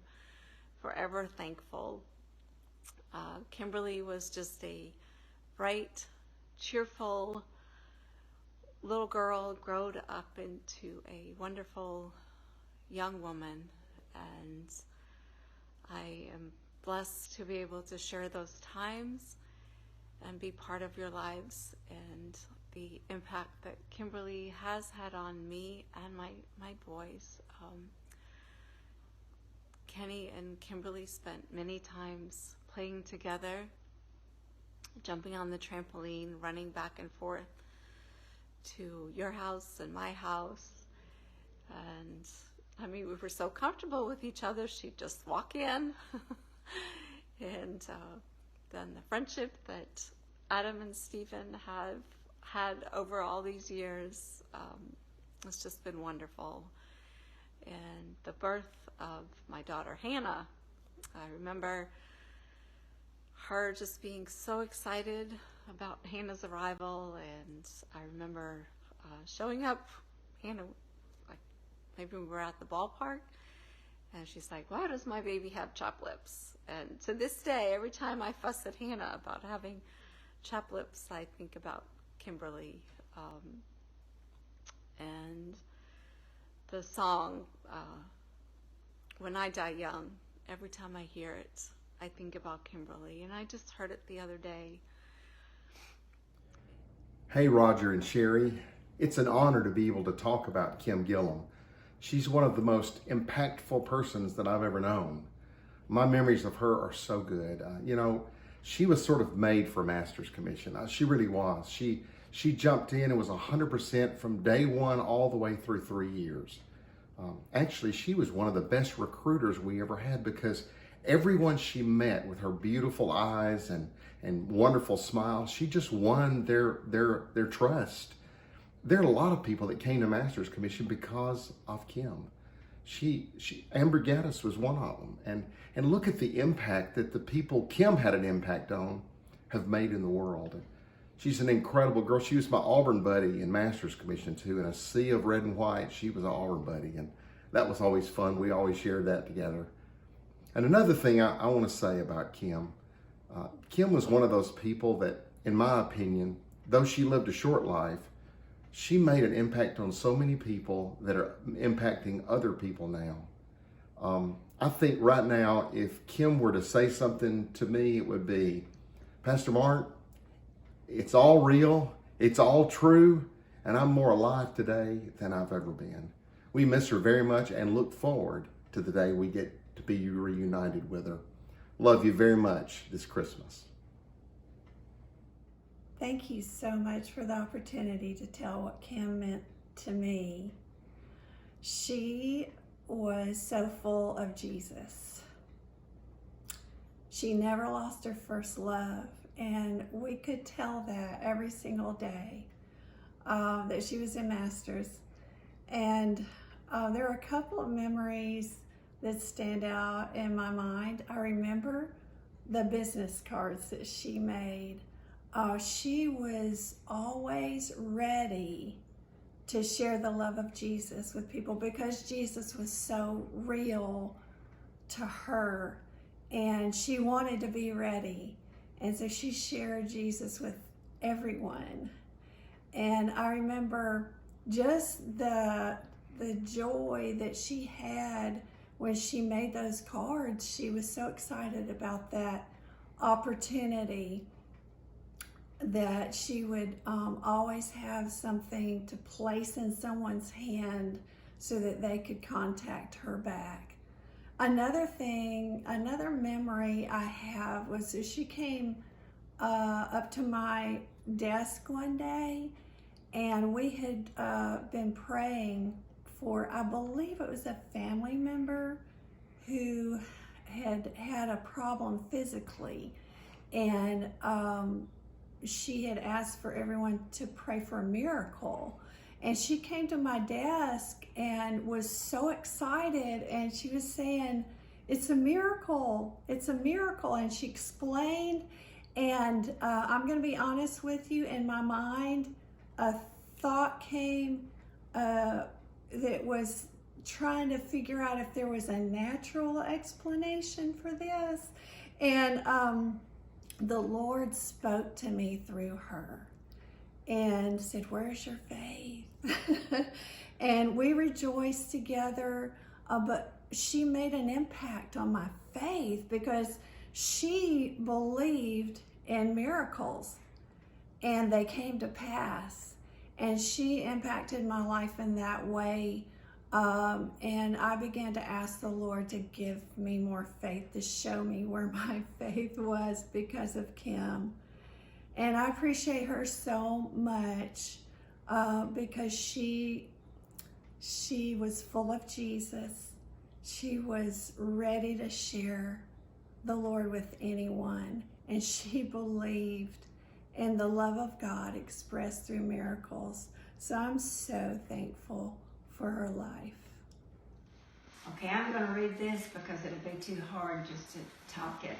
forever thankful. Kimberly was just a bright, cheerful little girl, grown up into a wonderful young woman, and I am blessed to be able to share those times and be part of your lives, and the impact that Kimberly has had on me and my boys. Kenny and Kimberly spent many times playing together, jumping on the trampoline, running back and forth to your house and my house. And I mean, we were so comfortable with each other, she'd just walk in. And then the friendship that Adam and Stephen have had over all these years, it's just been wonderful. And the birth of my daughter Hannah, I remember her just being so excited about Hannah's arrival, and I remember showing up. Hannah, like, maybe we were at the ballpark, and she's like, "Why does my baby have chapped lips?" And to this day, every time I fuss at Hannah about having chapped lips, I think about Kimberly. And the song, When I Die Young, every time I hear it, I think about Kimberly, and I just heard it the other day. Hey, Roger and Sherry. It's an honor to be able to talk about Kim Gilham. She's one of the most impactful persons that I've ever known. My memories of her are so good. She was sort of made for Master's Commission. She really was. She jumped in and was 100% from day one all the way through 3 years. Actually, she was one of the best recruiters we ever had, because everyone she met with her beautiful eyes and wonderful smile, she just won their trust. There are a lot of people that came to Master's Commission because of Kim. Amber Gaddis was one of them. And look at the impact that the people Kim had an impact on have made in the world. She's an incredible girl. She was my Auburn buddy in Master's Commission too. In a sea of red and white, she was an Auburn buddy, and that was always fun. We always shared that together. And another thing I want to say about Kim, Kim was one of those people that, in my opinion, though she lived a short life, she made an impact on so many people that are impacting other people now. I think right now, if Kim were to say something to me, it would be, "Pastor Mark, it's all real, it's all true, and I'm more alive today than I've ever been." We miss her very much and look forward to the day we get to be reunited with her. Love you very much this Christmas. Thank you so much for the opportunity to tell what Kim meant to me. She was so full of Jesus. She never lost her first love, and we could tell that every single day that she was in Masters. And there are a couple of memories that stand out in my mind. I remember the business cards that she made. She was always ready to share the love of Jesus with people, because Jesus was so real to her, and she wanted to be ready. And so she shared Jesus with everyone. And I remember just the joy that she had when she made those cards. She was so excited about that opportunity that she would always have something to place in someone's hand so that they could contact her back. Another memory I have was that she came up to my desk one day, and we had been praying for, I believe it was a family member who had had a problem physically, and she had asked for everyone to pray for a miracle. And she came to my desk and was so excited, and she was saying, "It's a miracle, it's a miracle." And she explained, And I'm going to be honest with you, in my mind, a thought came that was trying to figure out if there was a natural explanation for this. And the Lord spoke to me through her and said, "Where's your faith?" And we rejoiced together, but she made an impact on my faith because she believed in miracles and they came to pass. And she impacted my life in that way. And I began to ask the Lord to give me more faith, to show me where my faith was because of Kim. And I appreciate her so much because she was full of Jesus. She was ready to share the Lord with anyone. And she believed in the love of God expressed through miracles. So I'm so thankful for her life. Okay, I'm going to read this because it'll be too hard just to talk it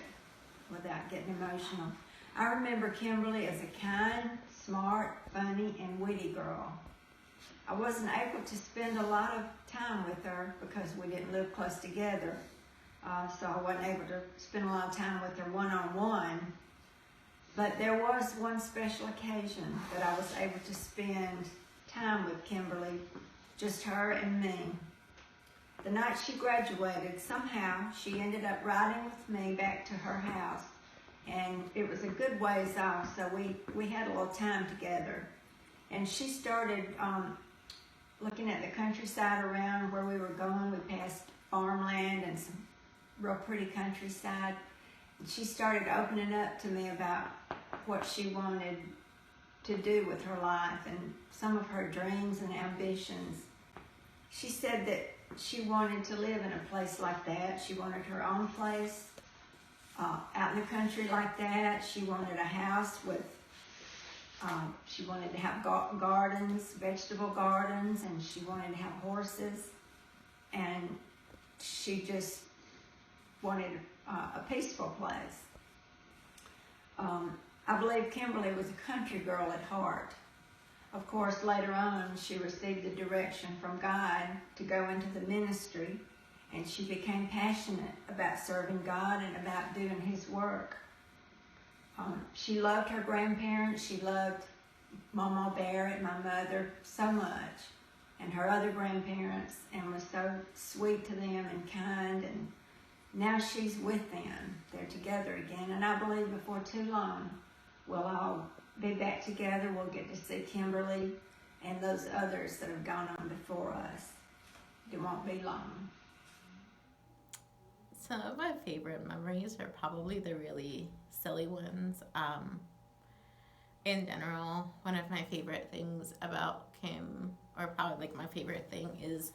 without getting emotional. I remember Kimberly as a kind, smart, funny, and witty girl. I wasn't able to spend a lot of time with her because we didn't live close together. So I wasn't able to spend a lot of time with her one-on-one. But there was one special occasion that I was able to spend time with Kimberly, just her and me. The night she graduated, somehow she ended up riding with me back to her house. And it was a good ways off, so we had a little time together. And she started looking at the countryside around where we were going. We passed farmland and some real pretty countryside. And she started opening up to me about what she wanted to do with her life and some of her dreams and ambitions. She said that she wanted to live in a place like that. She wanted her own place out in the country like that. She wanted a house with, she wanted to have gardens, vegetable gardens, and she wanted to have horses. And she just wanted a peaceful place. I believe Kimberly was a country girl at heart. Of course, later on, she received the direction from God to go into the ministry, and she became passionate about serving God and about doing His work. She loved her grandparents. She loved Mama Barrett, my mother, so much, and her other grandparents, and was so sweet to them and kind, and now she's with them. They're together again, and I believe before too long, we'll all be back together. We'll get to see Kimberly and those others that have gone on before us. It won't be long. Some of my favorite memories are probably the really silly ones. In general, one of my favorite things about Kim, or probably like my favorite thing, is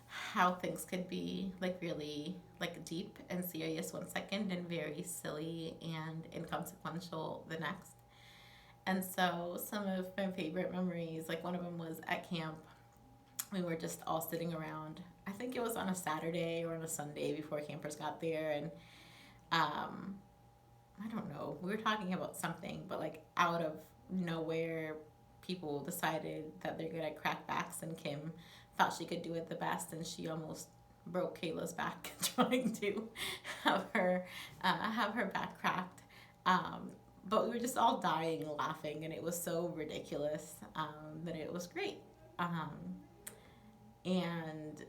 how things could be like really like deep and serious one second and very silly and inconsequential the next. And so some of my favorite memories, like one of them was at camp. We were just all sitting around. I think it was on a Saturday or on a Sunday before campers got there. And I don't know, we were talking about something, but like out of nowhere, people decided that they're good at crackbacks, and Kim thought she could do it the best, and she almost broke Kayla's back trying to have her back cracked. But we were just all dying laughing, and it was so ridiculous that it was great. And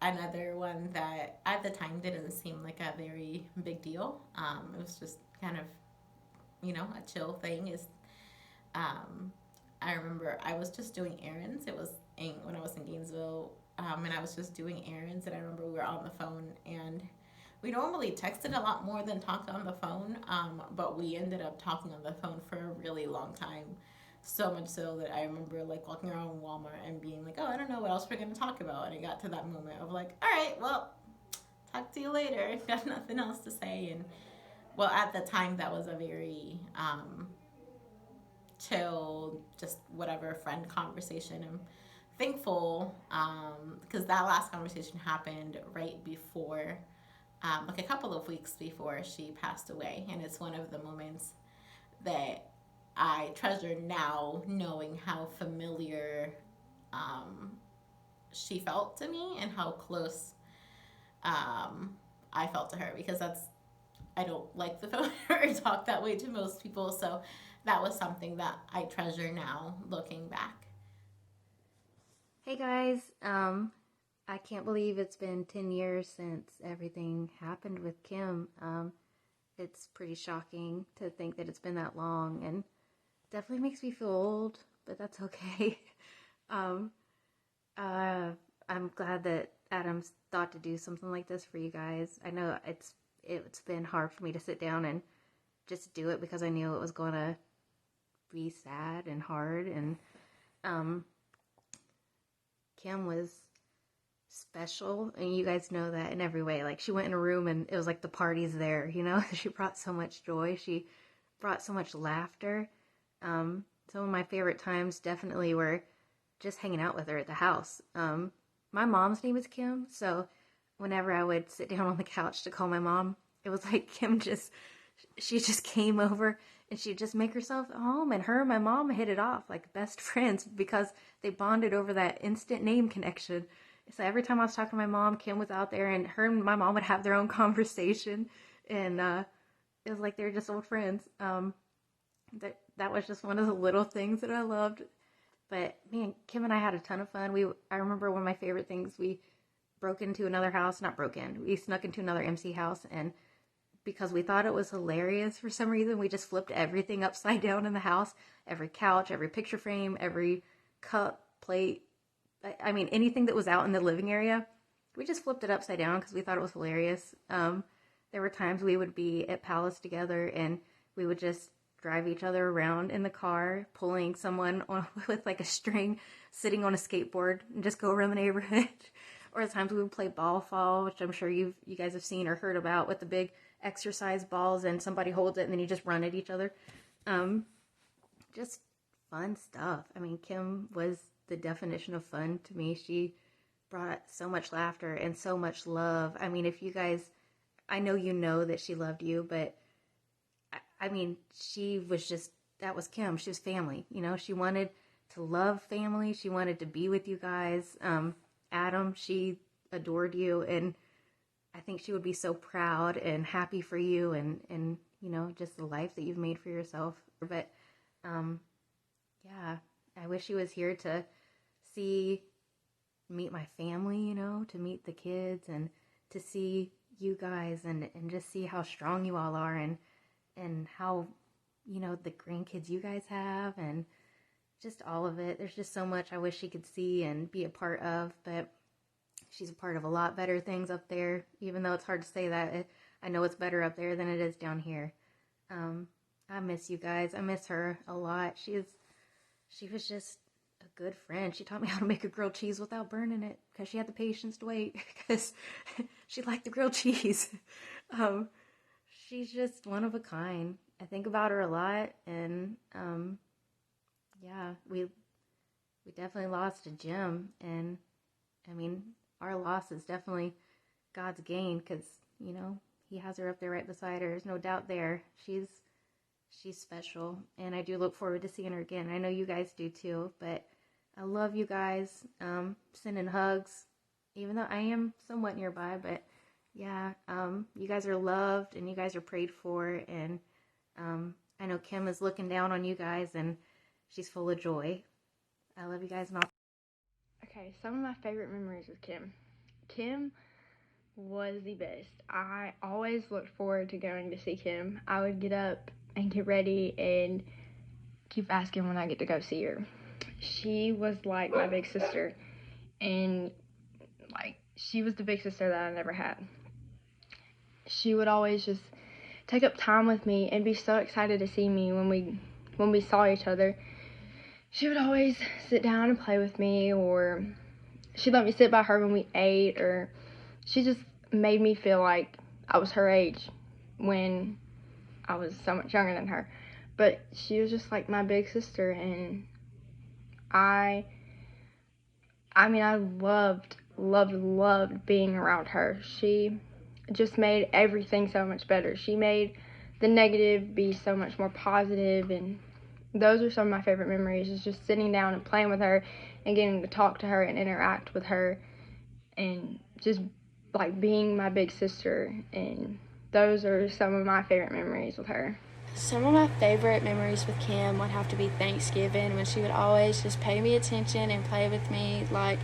another one that at the time didn't seem like a very big deal. It was just kind of, a chill thing is, I remember I was just doing errands. It was when I was in Gainesville, and I was just doing errands, and I remember we were on the phone, and we normally texted a lot more than talked on the phone, but we ended up talking on the phone for a really long time. So much so that I remember like walking around Walmart and being like, oh, I don't know what else we're going to talk about. And it got to that moment of like, all right, well, talk to you later. Got nothing else to say. And well, at the time that was a very chill, just whatever friend conversation. I'm thankful because that last conversation happened right before like a couple of weeks before she passed away. And it's one of the moments that I treasure now, knowing how familiar she felt to me and how close I felt to her, because I don't like the phone or talk that way to most people. So that was something that I treasure now, looking back. Hey guys, I can't believe it's been 10 years since everything happened with Kim. It's pretty shocking to think that it's been that long, and definitely makes me feel old, but that's okay. I'm glad that Adam's thought to do something like this for you guys. I know it's been hard for me to sit down and just do it, because I knew it was going to be sad and hard, and Kim was special, and you guys know that in every way. Like, she went in a room and it was like the party's there, you know? She brought so much joy. She brought so much laughter. Some of my favorite times definitely were just hanging out with her at the house. My mom's name is Kim, so whenever I would sit down on the couch to call my mom, it was like she just came over and she'd just make herself at home, and her and my mom hit it off like best friends because they bonded over that instant name connection. So every time I was talking to my mom, Kim was out there, and her and my mom would have their own conversation, and it was like they were just old friends. That was just one of the little things that I loved. But man, Kim and I had a ton of fun. I remember one of my favorite things, we broke into another house, not broke in, we snuck into another MC house, and because we thought it was hilarious for some reason, we just flipped everything upside down in the house. Every couch, every picture frame, every cup, plate, I mean, anything that was out in the living area, we just flipped it upside down because we thought it was hilarious. There were times we would be at Palace together and we would just drive each other around in the car, pulling someone with like a string, sitting on a skateboard, and just go around the neighborhood. Or the times we would play ball fall, which I'm sure you guys have seen or heard about, with the big exercise balls, and somebody holds it and then you just run at each other. Just fun stuff. I mean, Kim was the definition of fun to me. She brought so much laughter and so much love. I mean, if you guys, I know you know that she loved you, but I mean, she was just, that was Kim. She was family, you know? She wanted to love family. She wanted to be with you guys. Adam, she adored you, and I think she would be so proud and happy for you, and you know, just the life that you've made for yourself. But yeah, I wish she was here to meet my family, you know, to meet the kids, and to see you guys, and just see how strong you all are, and how, you know, the grandkids you guys have, and just all of it. There's just so much I wish she could see and be a part of, but she's a part of a lot better things up there, even though it's hard to say that. I know it's better up there than it is down here. I miss you guys. I miss her a lot. She was just a good friend. She taught me how to make a grilled cheese without burning it, because she had the patience to wait, because she liked the grilled cheese. She's just one of a kind. I think about her a lot, and yeah, we definitely lost a gem, and I mean, our loss is definitely God's gain, because, you know, he has her up there right beside her. There's no doubt there. She's special, and I do look forward to seeing her again. I know you guys do too, but I love you guys. Sending hugs, even though I am somewhat nearby, but yeah, you guys are loved, and you guys are prayed for, and I know Kim is looking down on you guys, and she's full of joy. I love you guys, and all. Okay, some of my favorite memories with Kim. Kim was the best. I always looked forward to going to see Kim. I would get up and get ready and keep asking when I get to go see her. She was like my big sister, and like, she was the big sister that I never had. She would always just take up time with me and be so excited to see me when we saw each other. She would always sit down and play with me, or she'd let me sit by her when we ate, or she just made me feel like I was her age when I was so much younger than her. But she was just like my big sister, and I mean, I loved being around her. She just made everything so much better. She made the negative be so much more positive, and those are some of my favorite memories, is just sitting down and playing with her and getting to talk to her and interact with her and just like being my big sister. And those are some of my favorite memories with her. Some of my favorite memories with Kim would have to be Thanksgiving, when she would always just pay me attention and play with me. Like,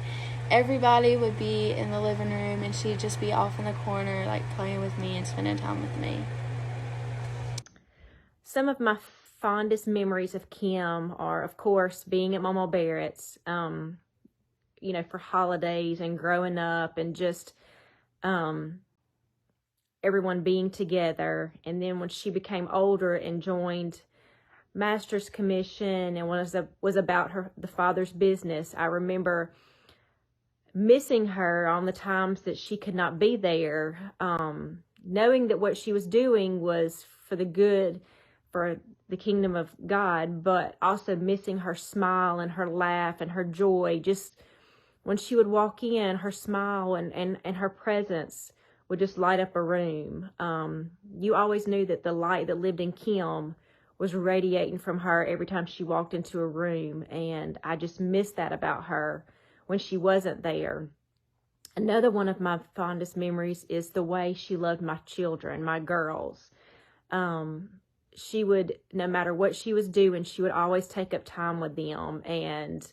everybody would be in the living room and she'd just be off in the corner, like, playing with me and spending time with me. Some of my fondest memories of Kim are, of course, being at Mama Barrett's, you know, for holidays and growing up, and just everyone being together. And then when she became older and joined Master's Commission and was about the Father's business, I remember missing her on the times that she could not be there, knowing that what she was doing was for the good, for the kingdom of God, but also missing her smile and her laugh and her joy. Just when she would walk in, her smile and her presence would just light up a room. You always knew that the light that lived in Kim was radiating from her every time she walked into a room, and I just missed that about her when she wasn't there. Another one of my fondest memories is the way she loved my children, my girls. She would, no matter what she was doing, she would always take up time with them. And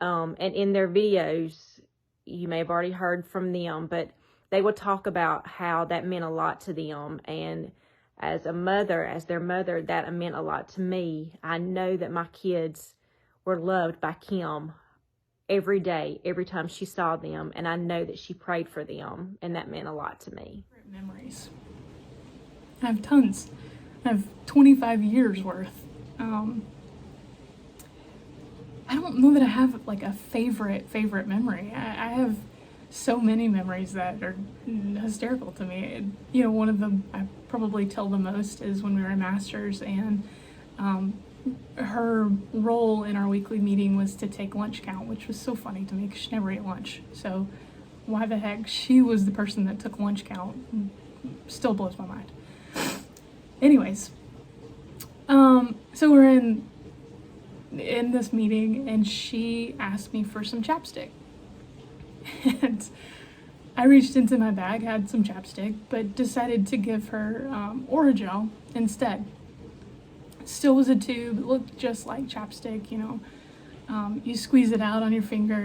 in their videos, you may have already heard from them, but they would talk about how that meant a lot to them. And as a mother, as their mother, that meant a lot to me. I know that my kids were loved by Kim every day, every time she saw them, and I know that she prayed for them, and that meant a lot to me. Memories. I have tons. I have 25 years worth. I don't know that I have like a favorite memory. I have so many memories that are hysterical to me. You know, one of them I probably tell the most is when we were in Masters, and her role in our weekly meeting was to take lunch count, which was so funny to me because she never ate lunch. So why the heck she was the person that took lunch count still blows my mind. Anyways, so we're in this meeting, and she asked me for some chapstick. And I reached into my bag, had some chapstick, but decided to give her Orajel instead. Still was a tube, looked just like chapstick, you know. You squeeze it out on your finger,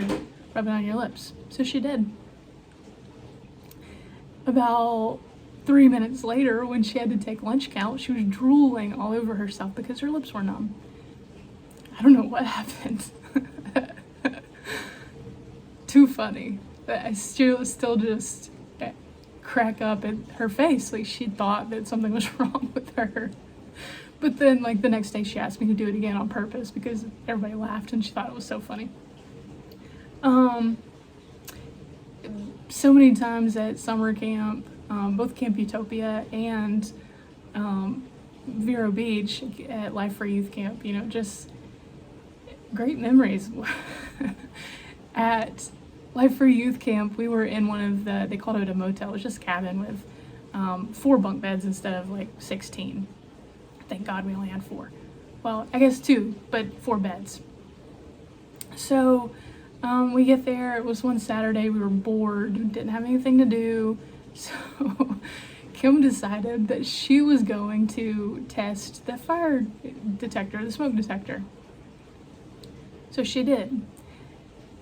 rub it on your lips. So she did. About 3 minutes later, when she had to take lunch count, she was drooling all over herself because her lips were numb. I don't know what happened. Too funny. But I still just crack up at her face, like she thought that something was wrong with her. But then, like, the next day she asked me to do it again on purpose because everybody laughed and she thought it was so funny. So many times at summer camp, both Camp Utopia and Vero Beach at Life for Youth Camp, you know, just great memories. At Life for Youth Camp, we were in one of they called it a motel. It was just a cabin with 4 bunk beds instead of like 16. Thank God we only had 4. Well, I guess 2, but 4 beds. So we get there. It was one Saturday. We were bored, didn't have anything to do. So Kim decided that she was going to test the fire detector, the smoke detector. So she did.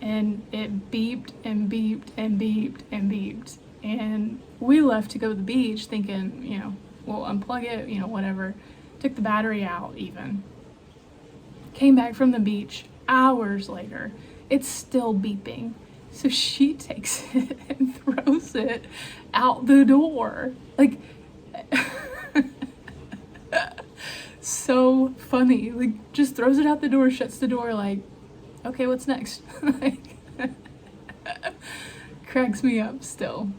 And it beeped and beeped and beeped and beeped. And we left to go to the beach thinking, you know, we'll unplug it, you know, whatever. Took the battery out even. Came back from the beach hours later. It's still beeping. So she takes it and throws it out the door. Like, so funny. Like, just throws it out the door, shuts the door, like, okay, what's next? Like, cracks me up still.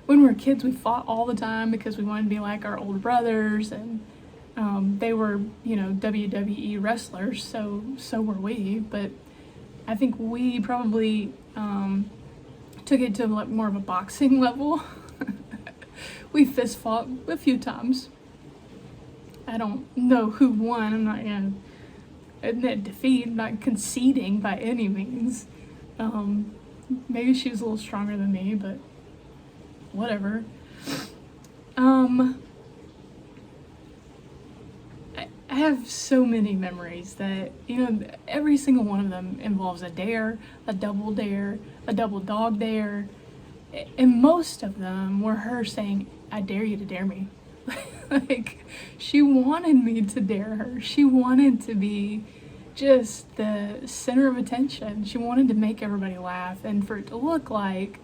When we were kids, we fought all the time because we wanted to be like our older brothers, and they were, you know, WWE wrestlers, so were we. But I think we probably took it to like more of a boxing level. We fist fought a few times. I don't know who won. I'm not gonna admit defeat. I'm not conceding by any means. Maybe she was a little stronger than me, but whatever. I have so many memories that, every single one of them involves a dare, a double dog dare, and most of them were her saying, I dare you to dare me. Like, she wanted me to dare her. She wanted to be just the center of attention. She wanted to make everybody laugh, and for it to look like,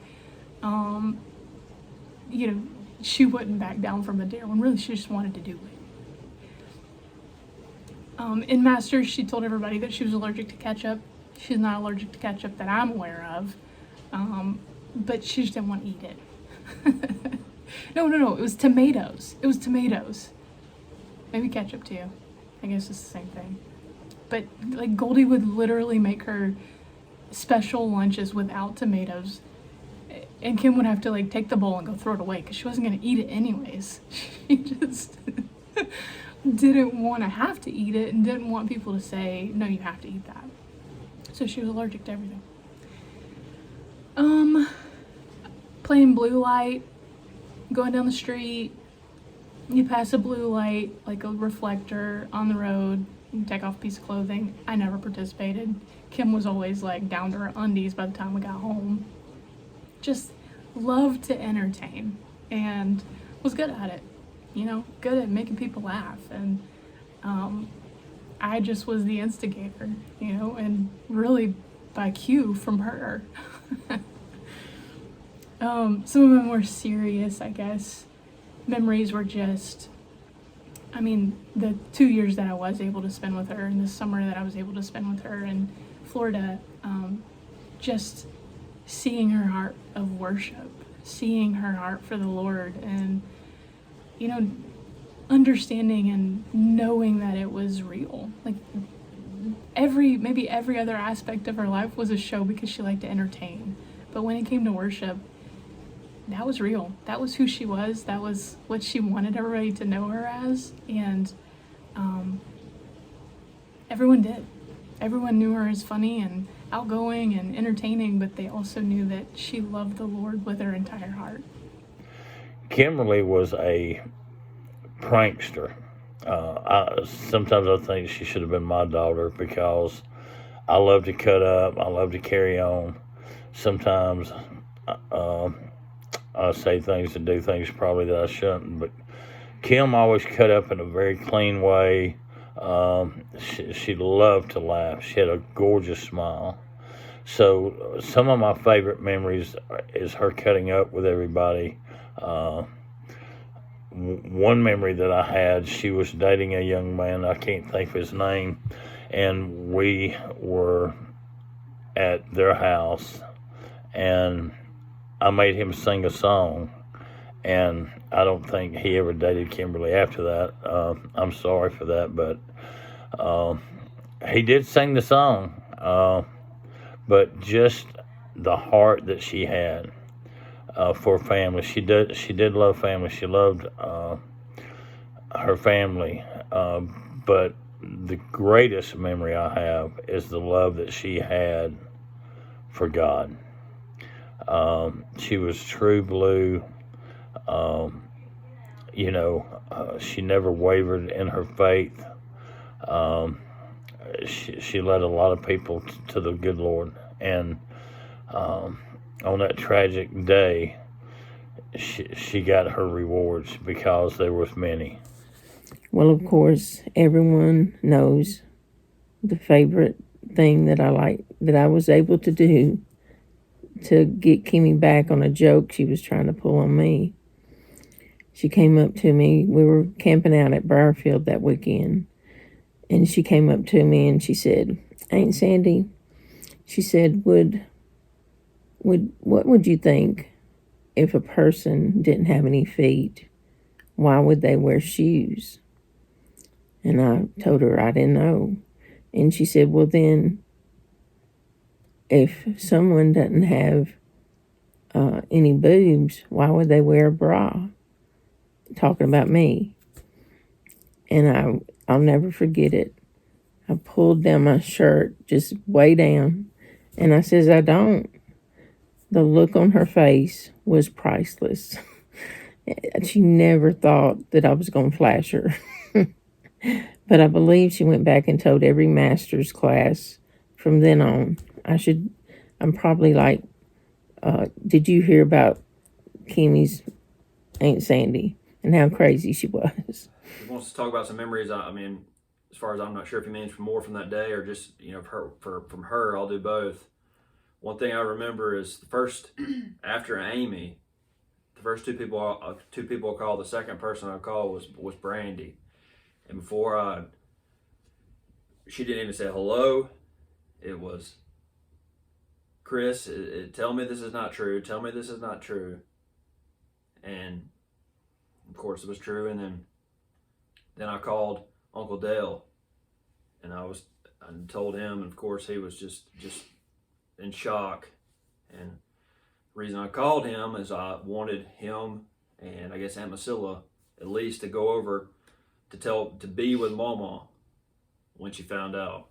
she wouldn't back down from a dare when really she just wanted to do it. In Masters, she told everybody that she was allergic to ketchup. She's not allergic to ketchup that I'm aware of, but she just didn't want to eat it. No, it was tomatoes. Maybe ketchup too. I guess it's the same thing. But like Goldie would literally make her special lunches without tomatoes, and Kim would have to like take the bowl and go throw it away because she wasn't going to eat it anyways. She just didn't want to have to eat it and didn't want people to say, no, you have to eat that. So she was allergic to everything. Playing blue light, going down the street, you pass a blue light, like a reflector on the road, you take off a piece of clothing. I never participated. Kim was always like down to her undies by the time we got home. Just loved to entertain and was good at it. Good at making people laugh, and I just was the instigator, and really by cue from her. Some of my more serious, I guess, memories were just, the 2 years that I was able to spend with her, and the summer that I was able to spend with her in Florida, just seeing her heart of worship, seeing her heart for the Lord, and understanding and knowing that it was real. Like maybe every other aspect of her life was a show because she liked to entertain. But when it came to worship, that was real. That was who she was. That was what she wanted everybody to know her as. And everyone did. Everyone knew her as funny and outgoing and entertaining, but they also knew that she loved the Lord with her entire heart. Kimberly was a prankster. Sometimes I think she should have been my daughter because I love to cut up. I love to carry on. Sometimes I say things and do things probably that I shouldn't, but Kim always cut up in a very clean way. She loved to laugh. She had a gorgeous smile. So some of my favorite memories is her cutting up with everybody. One memory that I had, she was dating a young man, I can't think of his name, and we were at their house, and I made him sing a song, and I don't think he ever dated Kimberly after that. I'm sorry for that, but he did sing the song, but just the heart that she had for family. She did love family. She loved her family, but the greatest memory I have is the love that she had for God. She was true blue. She never wavered in her faith. She led a lot of people to the good Lord, and on that tragic day, she got her rewards because there was many. Well, of course, everyone knows the favorite thing that I was able to do to get Kimmy back on a joke she was trying to pull on me. She came up to me. We were camping out at Briarfield that weekend, and she came up to me and she said, "Aunt Sandy," she said, what would you think if a person didn't have any feet? Why would they wear shoes? And I told her I didn't know. And she said, well then, if someone doesn't have any boobs, why would they wear a bra? Talking about me. And I'll never forget it. I pulled down my shirt, just way down, and I says, I don't. The look on her face was priceless. She never thought that I was going to flash her. But I believe she went back and told every master's class from then on. I'm probably like, did you hear about Kimmy's Aunt Sandy and how crazy she was? He wants to talk about some memories. I mean, as far as I'm not sure if he means more from that day or just, from her, I'll do both. One thing I remember is the first, after Amy, the first two people I called, the second person I called was Brandy. And before she didn't even say hello. It was, Chris, tell me this is not true. Tell me this is not true. And of course it was true. And then I called Uncle Dale, and I told him, and of course he was just in shock. And the reason I called him is I wanted him and I guess Aunt Masilla at least to go over to be with Mama when she found out.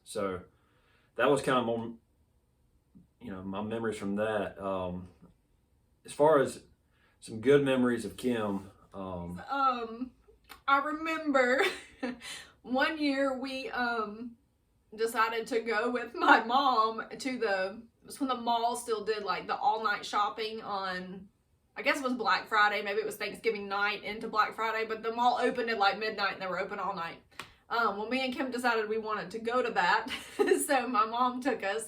So that was kind of my memories from that. As far as some good memories of Kim, I remember one year we decided to go with my mom to it was when the mall still did like the all night shopping on, I guess it was Black Friday, maybe it was Thanksgiving night into Black Friday, but the mall opened at like midnight and they were open all night. Well, me and Kim decided we wanted to go to that, so my mom took us.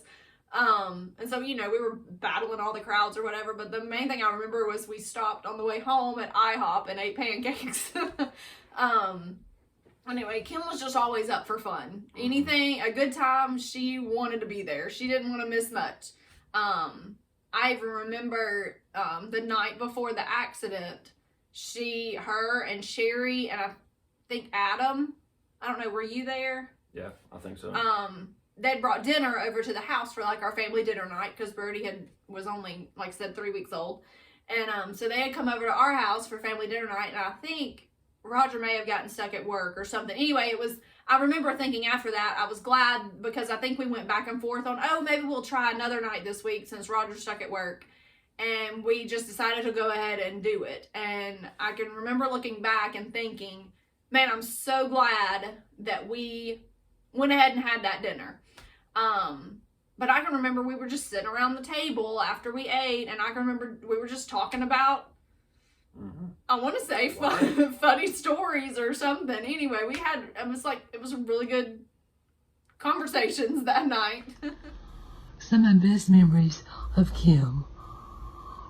And so, we were battling all the crowds or whatever, but the main thing I remember was we stopped on the way home at IHOP and ate pancakes. Anyway, Kim was just always up for fun. Anything, a good time, she wanted to be there. She didn't want to miss much. I even remember the night before the accident, her and Sherry and I think Adam, I don't know, were you there? Yeah, I think so. They'd brought dinner over to the house for like our family dinner night because Brody was only, like I said, 3 weeks old. And so they had come over to our house for family dinner night, and I think Roger may have gotten stuck at work or something. Anyway, I remember thinking after that, I was glad because I think we went back and forth on, maybe we'll try another night this week since Roger's stuck at work. And we just decided to go ahead and do it. And I can remember looking back and thinking, man, I'm so glad that we went ahead and had that dinner. But I can remember we were just sitting around the table after we ate, and I can remember we were just talking about, I want to say funny stories or something. Anyway, it was really good conversations that night. Some of my best memories of Kim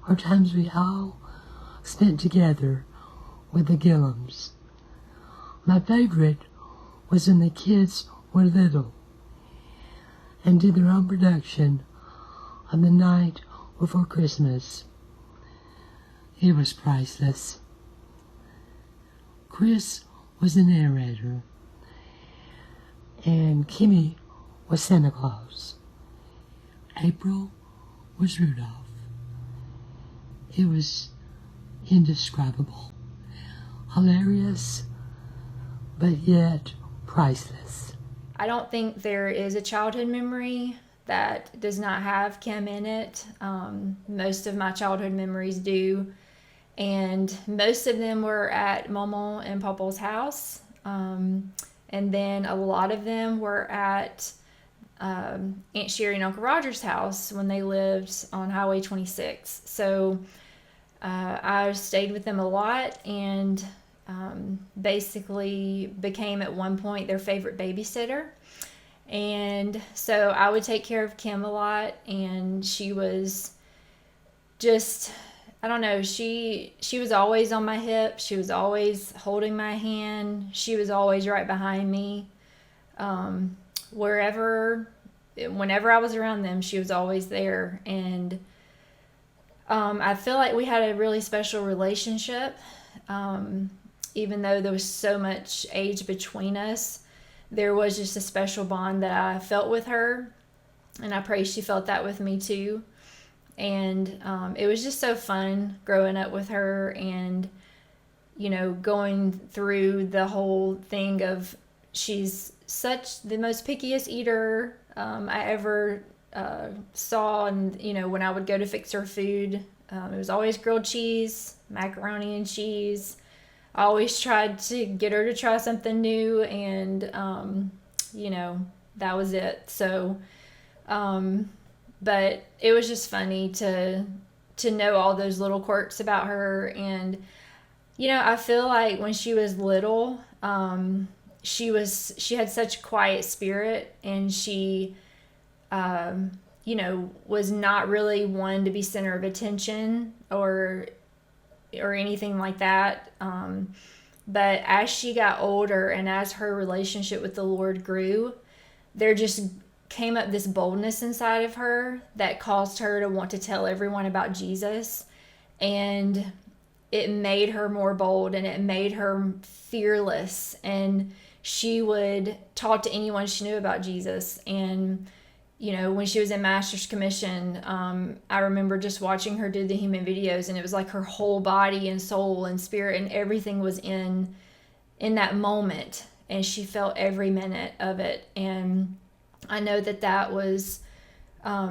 are times we all spent together with the Gilhams. My favorite was when the kids were little and did their own production on the night before Christmas. It was priceless. Chris was the narrator, and Kimmy was Santa Claus. April was Rudolph. It was indescribable, hilarious, but yet priceless. I don't think there is a childhood memory that does not have Kim in it. Most of my childhood memories do. And most of them were at Mama and Papa's house. And then a lot of them were at Aunt Sherry and Uncle Roger's house when they lived on Highway 26. So I stayed with them a lot and basically became at one point their favorite babysitter. And so I would take care of Kim a lot, and she was just, I don't know, she was always on my hip. She was always holding my hand. She was always right behind me. Whenever I was around them, she was always there. And I feel like we had a really special relationship. Even though there was so much age between us, there was just a special bond that I felt with her, and I pray she felt that with me too. And it was just so fun growing up with her, and going through the whole thing of she's such the most pickiest eater I ever saw. And when I would go to fix her food, it was always grilled cheese, macaroni and cheese. I always tried to get her to try something new, and that was it. So but it was just funny to know all those little quirks about her. And I feel like when she was little, she had such a quiet spirit, and she was not really one to be center of attention or anything like that. But as she got older and as her relationship with the Lord grew, there just came up this boldness inside of her that caused her to want to tell everyone about Jesus. And it made her more bold, and it made her fearless. And she would talk to anyone she knew about Jesus. And when she was in Master's Commission, I remember just watching her do the human videos, and it was like her whole body and soul and spirit and everything was in that moment, and she felt every minute of it. And I know that was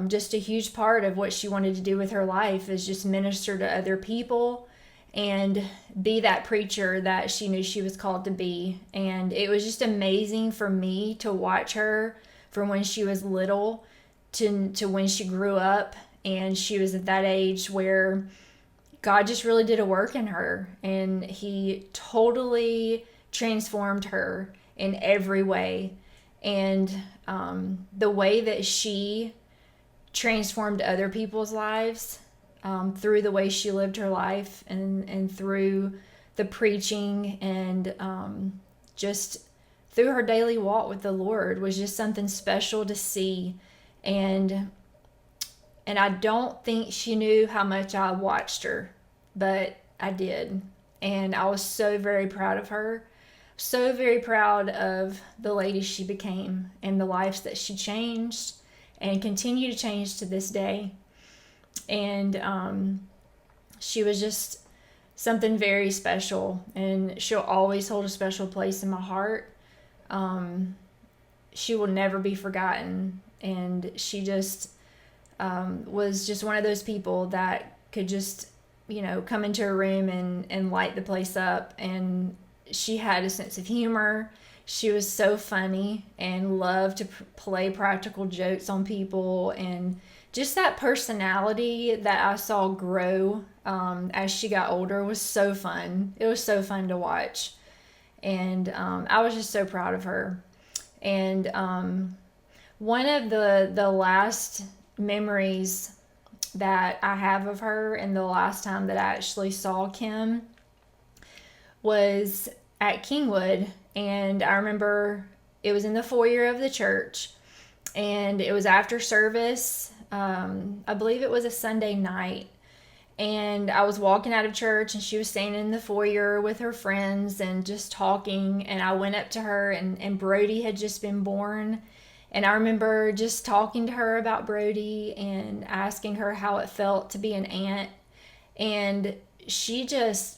just a huge part of what she wanted to do with her life, is just minister to other people and be that preacher that she knew she was called to be. And it was just amazing for me to watch her from when she was little to when she grew up, and she was at that age where God just really did a work in her, and he totally transformed her in every way. And the way that she transformed other people's lives through the way she lived her life, and through the preaching, and just through her daily walk with the Lord, was just something special to see. And I don't think she knew how much I watched her, but I did. And I was so very proud of her, so very proud of the lady she became and the lives that she changed and continue to change to this day. And she was just something very special, and she'll always hold a special place in my heart. She will never be forgotten, and she just was just one of those people that could just come into a room and light the place up. And she had a sense of humor. She was so funny and loved to play practical jokes on people, and just that personality that I saw grow as she got older was so fun. It was so fun to watch. And I was just so proud of her. And one of the last memories that I have of her, and the last time that I actually saw Kim, was at Kingwood. And I remember it was in the foyer of the church, and it was after service. I believe it was a Sunday night. And I was walking out of church, and she was standing in the foyer with her friends and just talking. And I went up to her, and Brody had just been born. And I remember just talking to her about Brody and asking her how it felt to be an aunt. And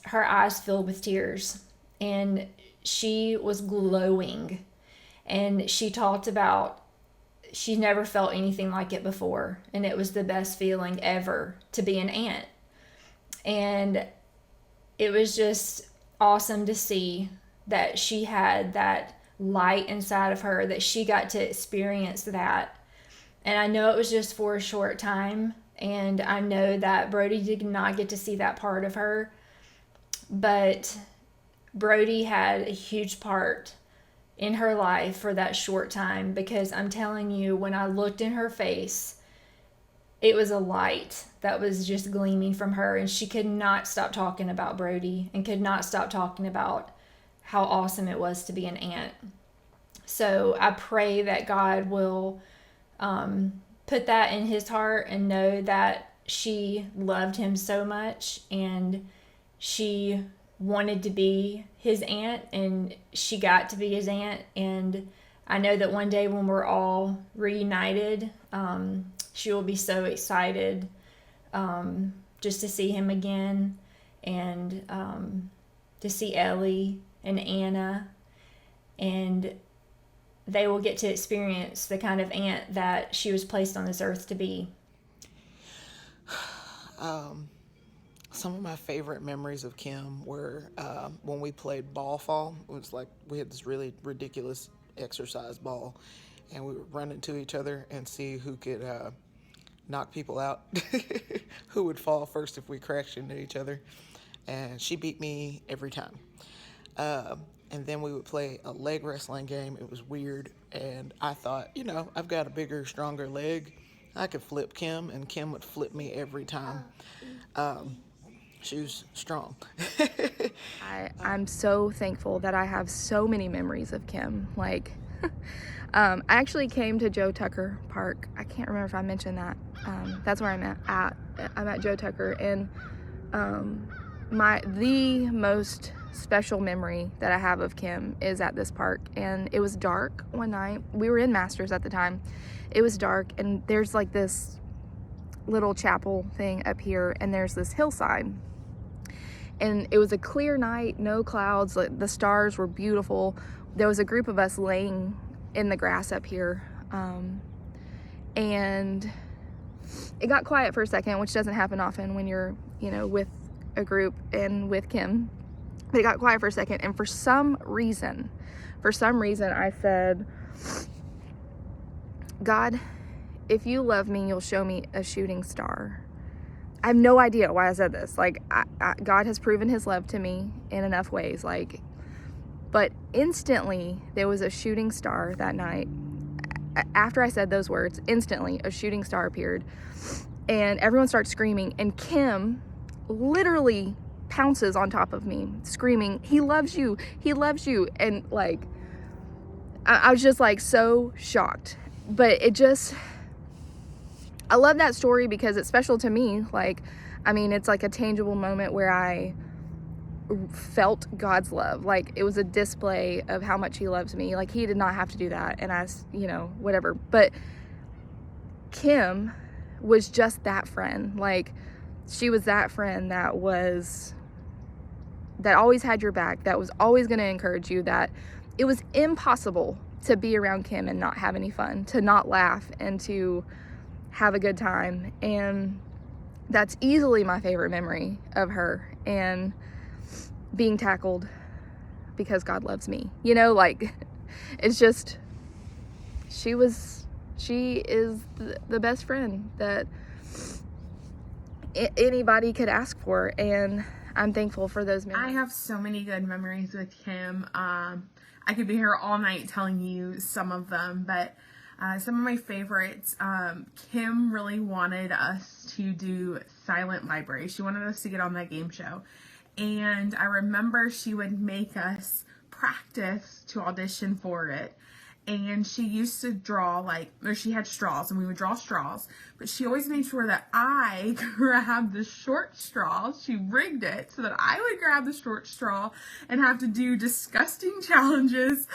her eyes filled with tears, and she was glowing. And she talked about she never felt anything like it before, and it was the best feeling ever to be an aunt. And it was just awesome to see that she had that light inside of her, that she got to experience that. And I know it was just for a short time, and I know that Brody did not get to see that part of her, but Brody had a huge part in her life for that short time, because I'm telling you, when I looked in her face, it was a light that was just gleaming from her, and she could not stop talking about Brody and could not stop talking about how awesome it was to be an aunt. So I pray that God will put that in his heart, and know that she loved him so much, and she wanted to be his aunt, and she got to be his aunt. And I know that one day when we're all reunited, she will be so excited just to see him again, and to see Ellie and Anna, and they will get to experience the kind of aunt that she was placed on this earth to be. Some of my favorite memories of Kim were when we played ball fall. It was like we had this really ridiculous exercise ball, and we would run into each other and see who could knock people out, who would fall first if we crashed into each other. And she beat me every time. And then we would play a leg wrestling game. It was weird, and I thought, you know, I've got a bigger, stronger leg. I could flip Kim, and Kim would flip me every time. She was strong. I'm so thankful that I have so many memories of Kim. Like, I actually came to Joe Tucker Park. I can't remember if I mentioned that. That's where I'm at. I'm at Joe Tucker, and the most special memory that I have of Kim is at this park. And it was dark one night. We were in Masters at the time. It was dark, and there's like this little chapel thing up here, and there's this hillside, and it was a clear night, no clouds, like the stars were beautiful. There was a group of us laying in the grass up here, and it got quiet for a second, which doesn't happen often when you're, you know, with a group and with Kim. But it got quiet for a second, and for some reason I said, God, if you love me, you'll show me a shooting star. I have no idea why I said this. Like, God has proven his love to me in enough ways. Like, but instantly there was a shooting star that night. After I said those words, instantly a shooting star appeared, and everyone starts screaming, and Kim literally pounces on top of me, screaming, he loves you, he loves you. And like, I was just like so shocked. But I love that story because it's special to me. Like, I mean, it's like a tangible moment where I felt God's love. Like, it was a display of how much he loves me. Like, he did not have to do that, and I, you know, whatever. But Kim was just that friend. Like, she was that friend that always had your back, that was always going to encourage you, that it was impossible to be around Kim and not have any fun, to not laugh, and to have a good time. And that's easily my favorite memory of her, and being tackled because God loves me. You know, like, it's just, she is the best friend that anybody could ask for, and I'm thankful for those memories. I have so many good memories with Kim. I could be here all night telling you some of them, but some of my favorites, Kim really wanted us to do Silent Library. She wanted us to get on that game show. And I remember she would make us practice to audition for it. And she used to draw, she had straws, and we would draw straws. But she always made sure that I grabbed the short straw. She rigged it so that I would grab the short straw and have to do disgusting challenges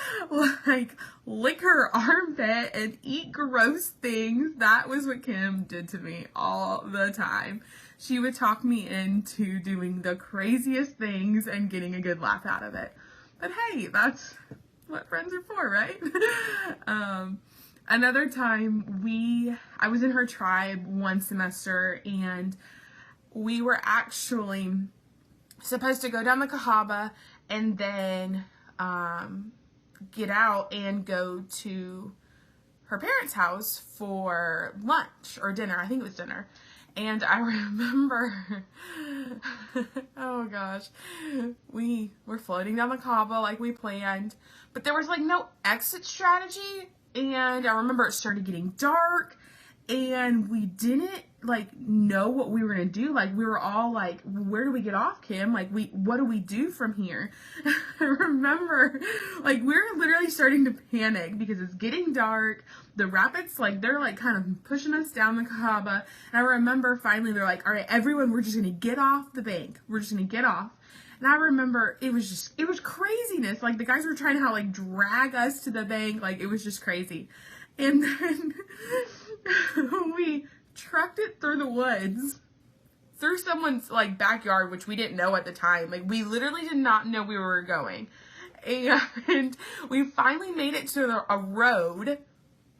like lick her armpit and eat gross things. That was what Kim did to me all the time. She would talk me into doing the craziest things and getting a good laugh out of it. But hey, that's what friends are for, right? Another time, I was in her tribe one semester, and we were actually supposed to go down the Cahaba and then get out and go to her parents' house for lunch or dinner. I think it was dinner. And I remember, oh gosh, we were floating down the Cahaba like we planned, but there was like no exit strategy. And I remember it started getting dark, and we didn't know what we were gonna do. Like, we were all like, where do we get off, Kim? Like, what do we do from here? I remember, we were literally starting to panic because it's getting dark. The rapids, they're kind of pushing us down the Cahaba. And I remember finally they're like, all right, everyone, we're just gonna get off the bank. We're just gonna get off. And I remember it was craziness. Like, the guys were trying to drag us to the bank. Like, it was just crazy. And then we trucked it through the woods through someone's like backyard, which we didn't know at the time. Like, we literally did not know we were going. And we finally made it to a road.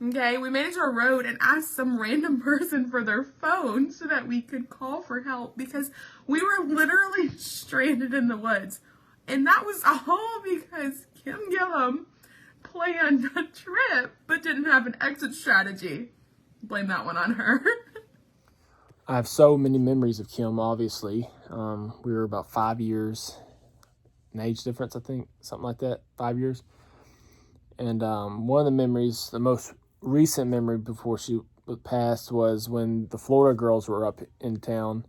Okay, we made it to a road and asked some random person for their phone so that we could call for help, because we were literally stranded in the woods. And that was all because Kim Gilham planned a trip but didn't have an exit strategy. Blame that one on her. I have so many memories of Kim, obviously. We were about 5 years in age difference, I think, something like that, 5 years. And one of the memories, the most recent memory before she passed, was when the Florida girls were up in town,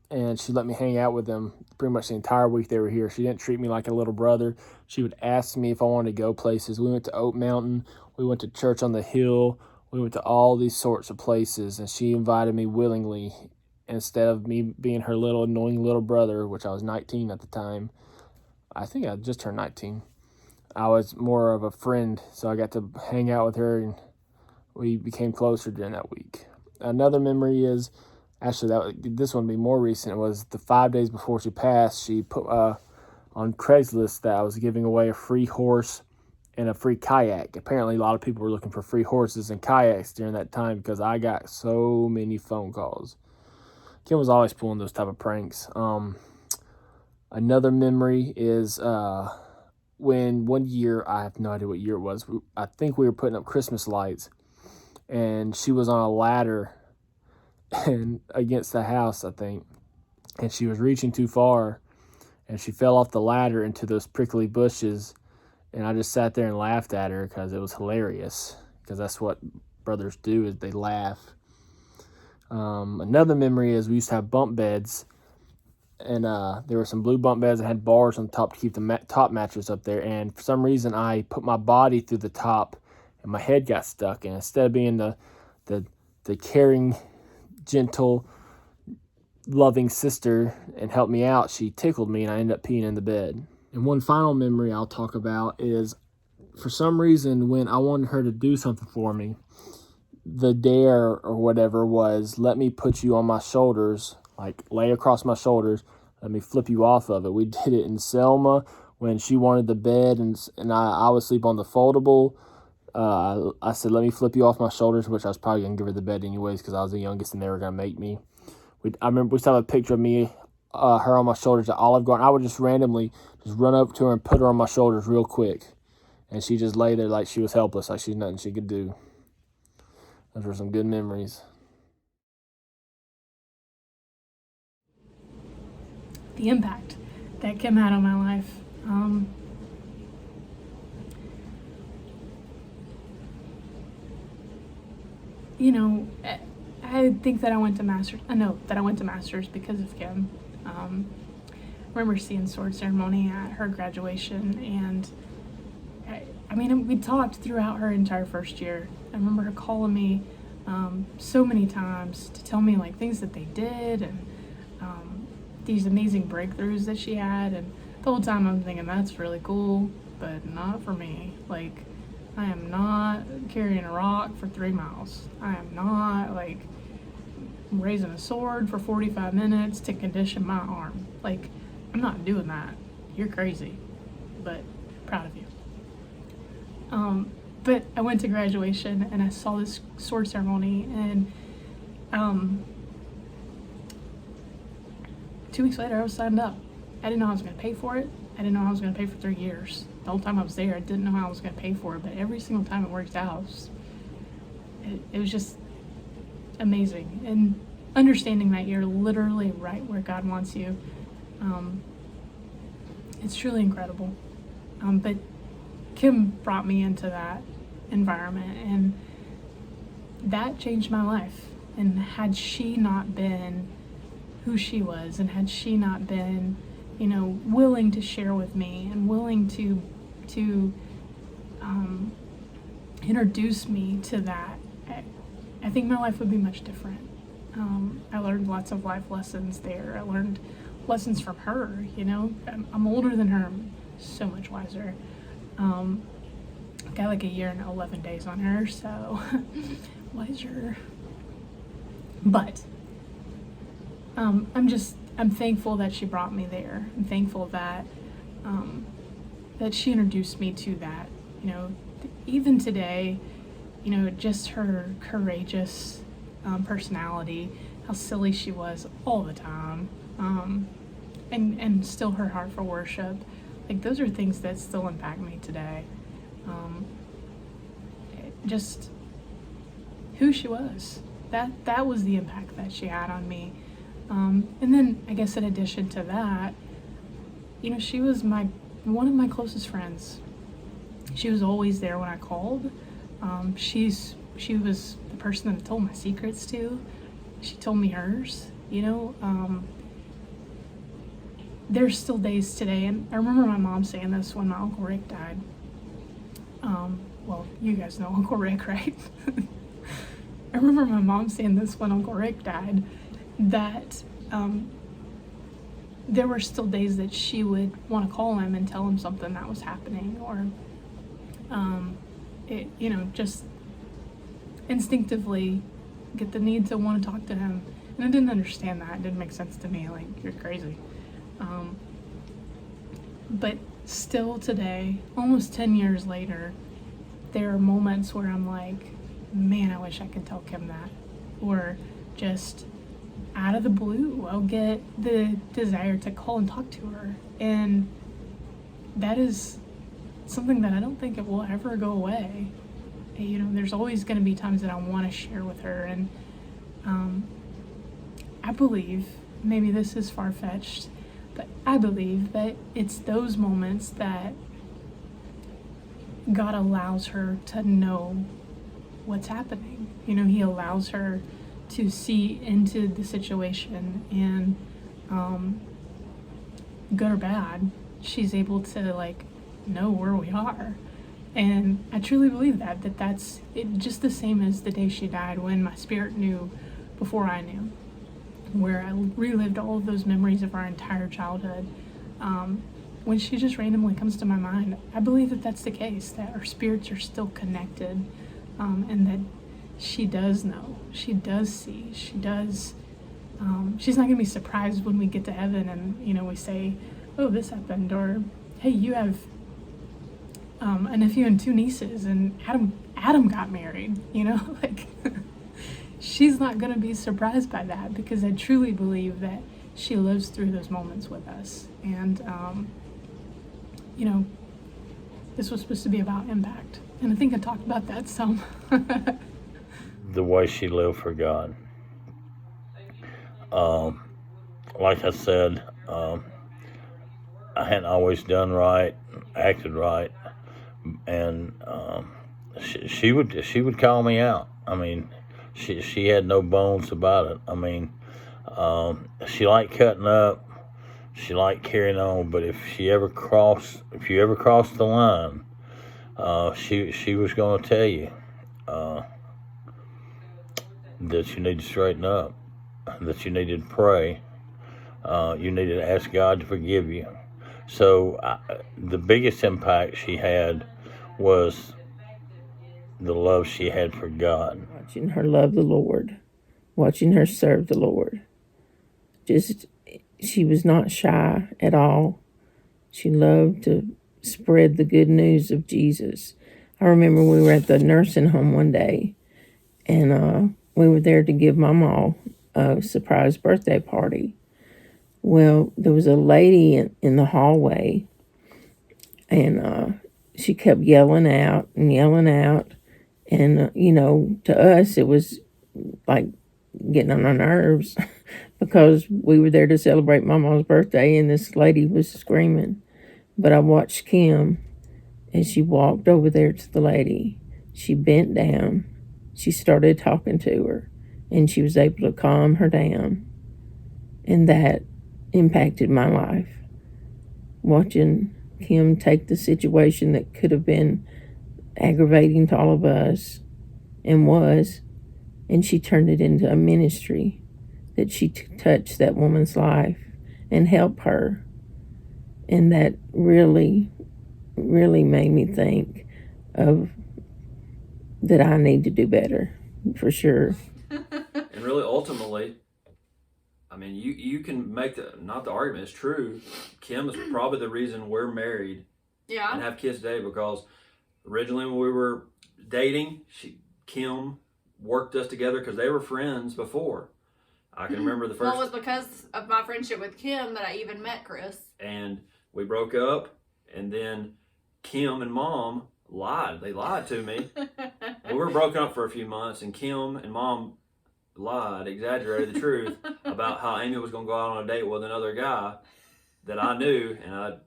and she let me hang out with them pretty much the entire week they were here. She didn't treat me like a little brother. She would ask me if I wanted to go places. We went to Oak Mountain. We went to Church on the Hill. We went to all these sorts of places, and she invited me willingly instead of me being her little annoying little brother, which I was 19 at the time. I think I just turned 19. I was more of a friend, so I got to hang out with her, and we became closer during that week. Another memory is, actually, this one would be more recent, was the 5 days before she passed, she put on Craigslist that I was giving away a free horse and a free kayak. Apparently, a lot of people were looking for free horses and kayaks during that time because I got so many phone calls. Kim was always pulling those type of pranks. Another memory is when one year, I have no idea what year it was, I think we were putting up Christmas lights, and she was on a ladder and against the house, I think, and she was reaching too far, and she fell off the ladder into those prickly bushes, and I just sat there and laughed at her because it was hilarious, because that's what brothers do, is they laugh. Another memory is we used to have bunk beds, and there were some blue bunk beds that had bars on top to keep the top mattress up there, and for some reason I put my body through the top and my head got stuck, and instead of being the caring, gentle, loving sister and helped me out, she tickled me and I ended up peeing in the bed. And one final memory I'll talk about is, for some reason, when I wanted her to do something for me, the dare or whatever was, let me put you on my shoulders, like lay across my shoulders, let me flip you off of it. We did it in Selma when she wanted the bed, and I would sleep on the foldable. I said, let me flip you off my shoulders, which I was probably going to give her the bed anyways because I was the youngest and they were going to make me. I remember we still have a picture of me, her on my shoulders at Olive Garden. I would just randomly just run up to her and put her on my shoulders real quick. And she just lay there like she was helpless, like she's nothing she could do. Those were some good memories. The impact that Kim had on my life. You know, I think that I went to Masters. I know that I went to Masters because of Kim. I remember seeing sword ceremony at her graduation, and I mean, we talked throughout her entire first year. I remember her calling me so many times to tell me like things that they did and these amazing breakthroughs that she had, and the whole time I'm thinking that's really cool, but not for me. Like, I am not carrying a rock for 3 miles. I am not like raising a sword for 45 minutes to condition my arm. Like, I'm not doing that. You're crazy, but proud of you. But I went to graduation and I saw this sword ceremony, and 2 weeks later I was signed up. I didn't know I was going to pay for it. I didn't know I was going to pay for 3 years. The whole time I was there, I didn't know how I was going to pay for it, but every single time it worked out, it was just amazing. And understanding that you're literally right where God wants you, it's truly incredible. But Kim brought me into that environment, and that changed my life. And had she not been who she was, and had she not been, you know, willing to share with me and willing to introduce me to that, I think my life would be much different. I learned lots of life lessons there. I learned lessons from her, you know. I'm older than her, I'm so much wiser. Got like a year and 11 days on her, so wiser. But I'm thankful that she brought me there. I'm thankful that that she introduced me to that. You know, even today, you know, just her courageous personality, how silly she was all the time, and still her heart for worship. Like, those are things that still impact me today. Just who she was. That was the impact that she had on me. And then I guess in addition to that, you know, she was one of my closest friends. She was always there when I called. She was the person that I told my secrets to. She told me hers, you know. There's still days today, and I remember my mom saying this when my Uncle Rick died. Well, you guys know Uncle Rick, right? I remember my mom saying this when Uncle Rick died, that there were still days that she would want to call him and tell him something that was happening, or you know, just instinctively get the need to want to talk to him. And I didn't understand that. It didn't make sense to me. Like, you're crazy. But still today, almost 10 years later, there are moments where I'm like, man, I wish I could tell Kim that. Or just out of the blue, I'll get the desire to call and talk to her. And that is something that I don't think it will ever go away. You know, there's always going to be times that I want to share with her. And I believe, maybe this is far-fetched, but I believe that it's those moments that God allows her to know what's happening. You know, he allows her to see into the situation, and good or bad, she's able to, like, know where we are. And I truly believe that's it, just the same as the day she died, when my spirit knew before I knew, where I relived all of those memories of our entire childhood. When she just randomly comes to my mind, I believe that that's the case, that our spirits are still connected, and that she does know, she does see, she does. She's not gonna be surprised when we get to heaven and, you know, we say, oh, this happened, or hey, you have a nephew and 2 nieces, and Adam got married, you know. Like, she's not gonna be surprised by that, because I truly believe that she lives through those moments with us. And you know, this was supposed to be about impact, and I think I talked about that some. The way she lived for God. Like I said, I hadn't always done right, acted right, and she would call me out. I mean, she had no bones about it. I mean, she liked cutting up, she liked carrying on, but if you ever crossed the line, she was going to tell you that you need to straighten up, that you needed to pray, you needed to ask God to forgive you. So the biggest impact she had was the love she had for God. Watching her love the Lord, watching her serve the Lord. She was not shy at all. She loved to spread the good news of Jesus. I remember we were at the nursing home one day, and we were there to give Mama a surprise birthday party. Well, there was a lady in the hallway, and she kept yelling out, and you know, to us it was like getting on our nerves because we were there to celebrate Mama's birthday, and this lady was screaming. But I watched Kim as she walked over there to the lady. She bent down, she started talking to her, and she was able to calm her down. And that impacted my life. Watching Kim take the situation that could have been aggravating to all of us, and she turned it into a ministry, that she touched that woman's life and helped her. And that really, really made me think of that I need to do better, for sure. And really, ultimately, I mean, you can make not the argument, it's true. Kim is probably the reason we're married and have kids today, because originally when we were dating, Kim worked us together because they were friends before. I can remember the first. Well, it was because of my friendship with Kim that I even met Chris. And we broke up, and then Kim and Mom lied. They lied to me. We were broken up for a few months, and Kim and Mom lied, exaggerated the truth about how Amy was going to go out on a date with another guy that I knew, and I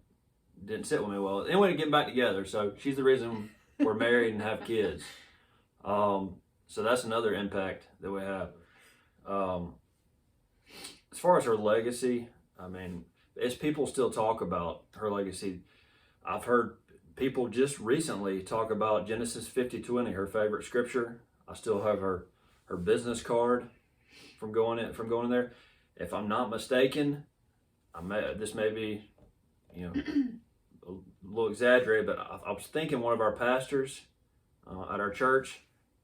didn't sit with me well. Anyway, getting back together. So she's the reason we're married and have kids. So that's another impact that we have. As far as her legacy, I mean, as people still talk about her legacy, I've heard people just recently talk about Genesis 50:20, her favorite scripture. I still have her business card from going in there. If I'm not mistaken, this may be, a little exaggerated, but I was thinking one of our pastors at our church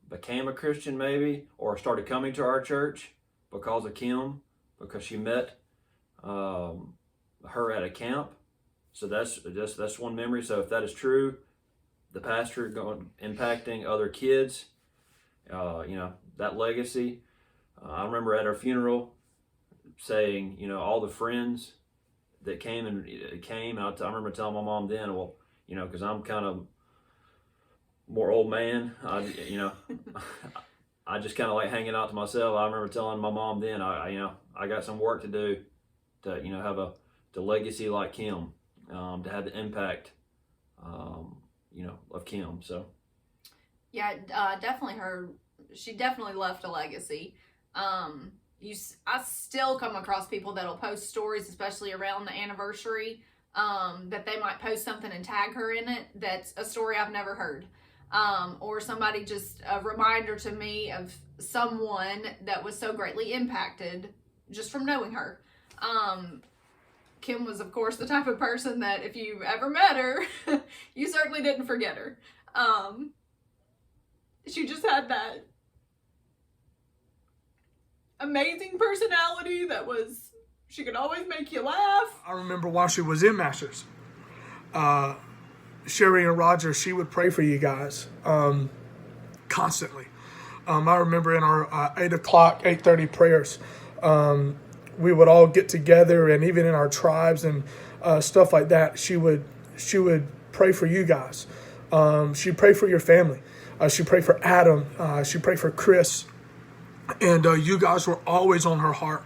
became a Christian maybe, or started coming to our church because of Kim, because she met her at a camp. So that's one memory. So if that is true, the pastor impacting other kids, that legacy. I remember at our funeral saying, all the friends that came, and I remember telling my mom then, well, because I'm kind of more old man, I just kind of like hanging out to myself. I remember telling my mom then, I got some work to do to, have the legacy like Kim, to have the impact, of Kim. So. Yeah, definitely she definitely left a legacy. I still come across people that'll post stories, especially around the anniversary, that they might post something and tag her in it. That's a story I've never heard. Or somebody just a reminder to me of someone that was so greatly impacted just from knowing her. Kim was, of course, the type of person that if you ever met her, you certainly didn't forget her. She just had that amazing personality she could always make you laugh. I remember while she was in Masters, Sherry and Roger, she would pray for you guys constantly. I remember in our 8:30 prayers, we would all get together, and even in our tribes and stuff like that, she would pray for you guys. She'd pray for your family. She'd pray for Adam. She'd pray for Chris. And you guys were always on her heart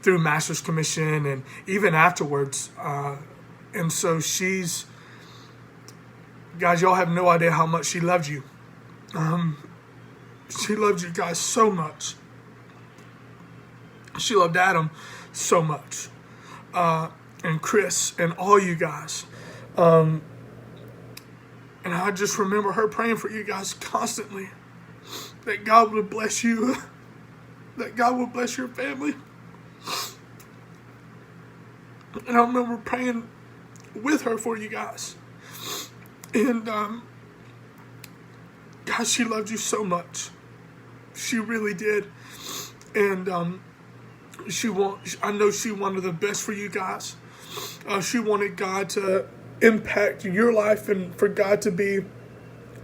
through Master's Commission and even afterwards. And so guys, y'all have no idea how much she loved you. She loved you guys so much. She loved Adam so much. And Chris and all you guys. And I just remember her praying for you guys constantly. That God would bless you. That God would bless your family. And I remember praying with her for you guys. And God, she loved you so much. She really did. And I know she wanted the best for you guys. She wanted God to impact your life and for God to be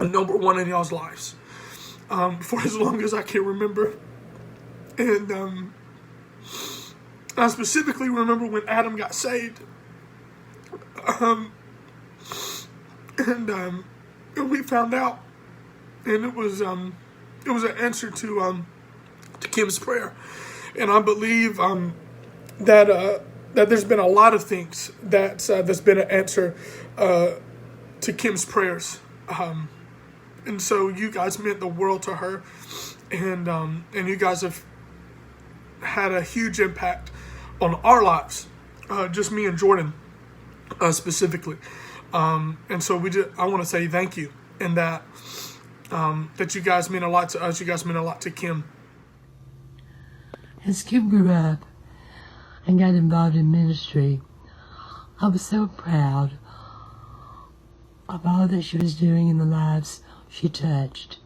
number one in y'all's lives. For as long as I can remember. And I specifically remember when Adam got saved. And we found out, and it was an answer to Kim's prayer. And I believe that there's been a lot of things that's been an answer to Kim's prayers. And so you guys meant the world to her, and you guys have had a huge impact on our lives, just me and Jordan specifically. And so I want to say thank you, and that you guys mean a lot to us. You guys mean a lot to Kim. As Kim grew up and got involved in ministry, I was so proud of all that she was doing in the lives she touched.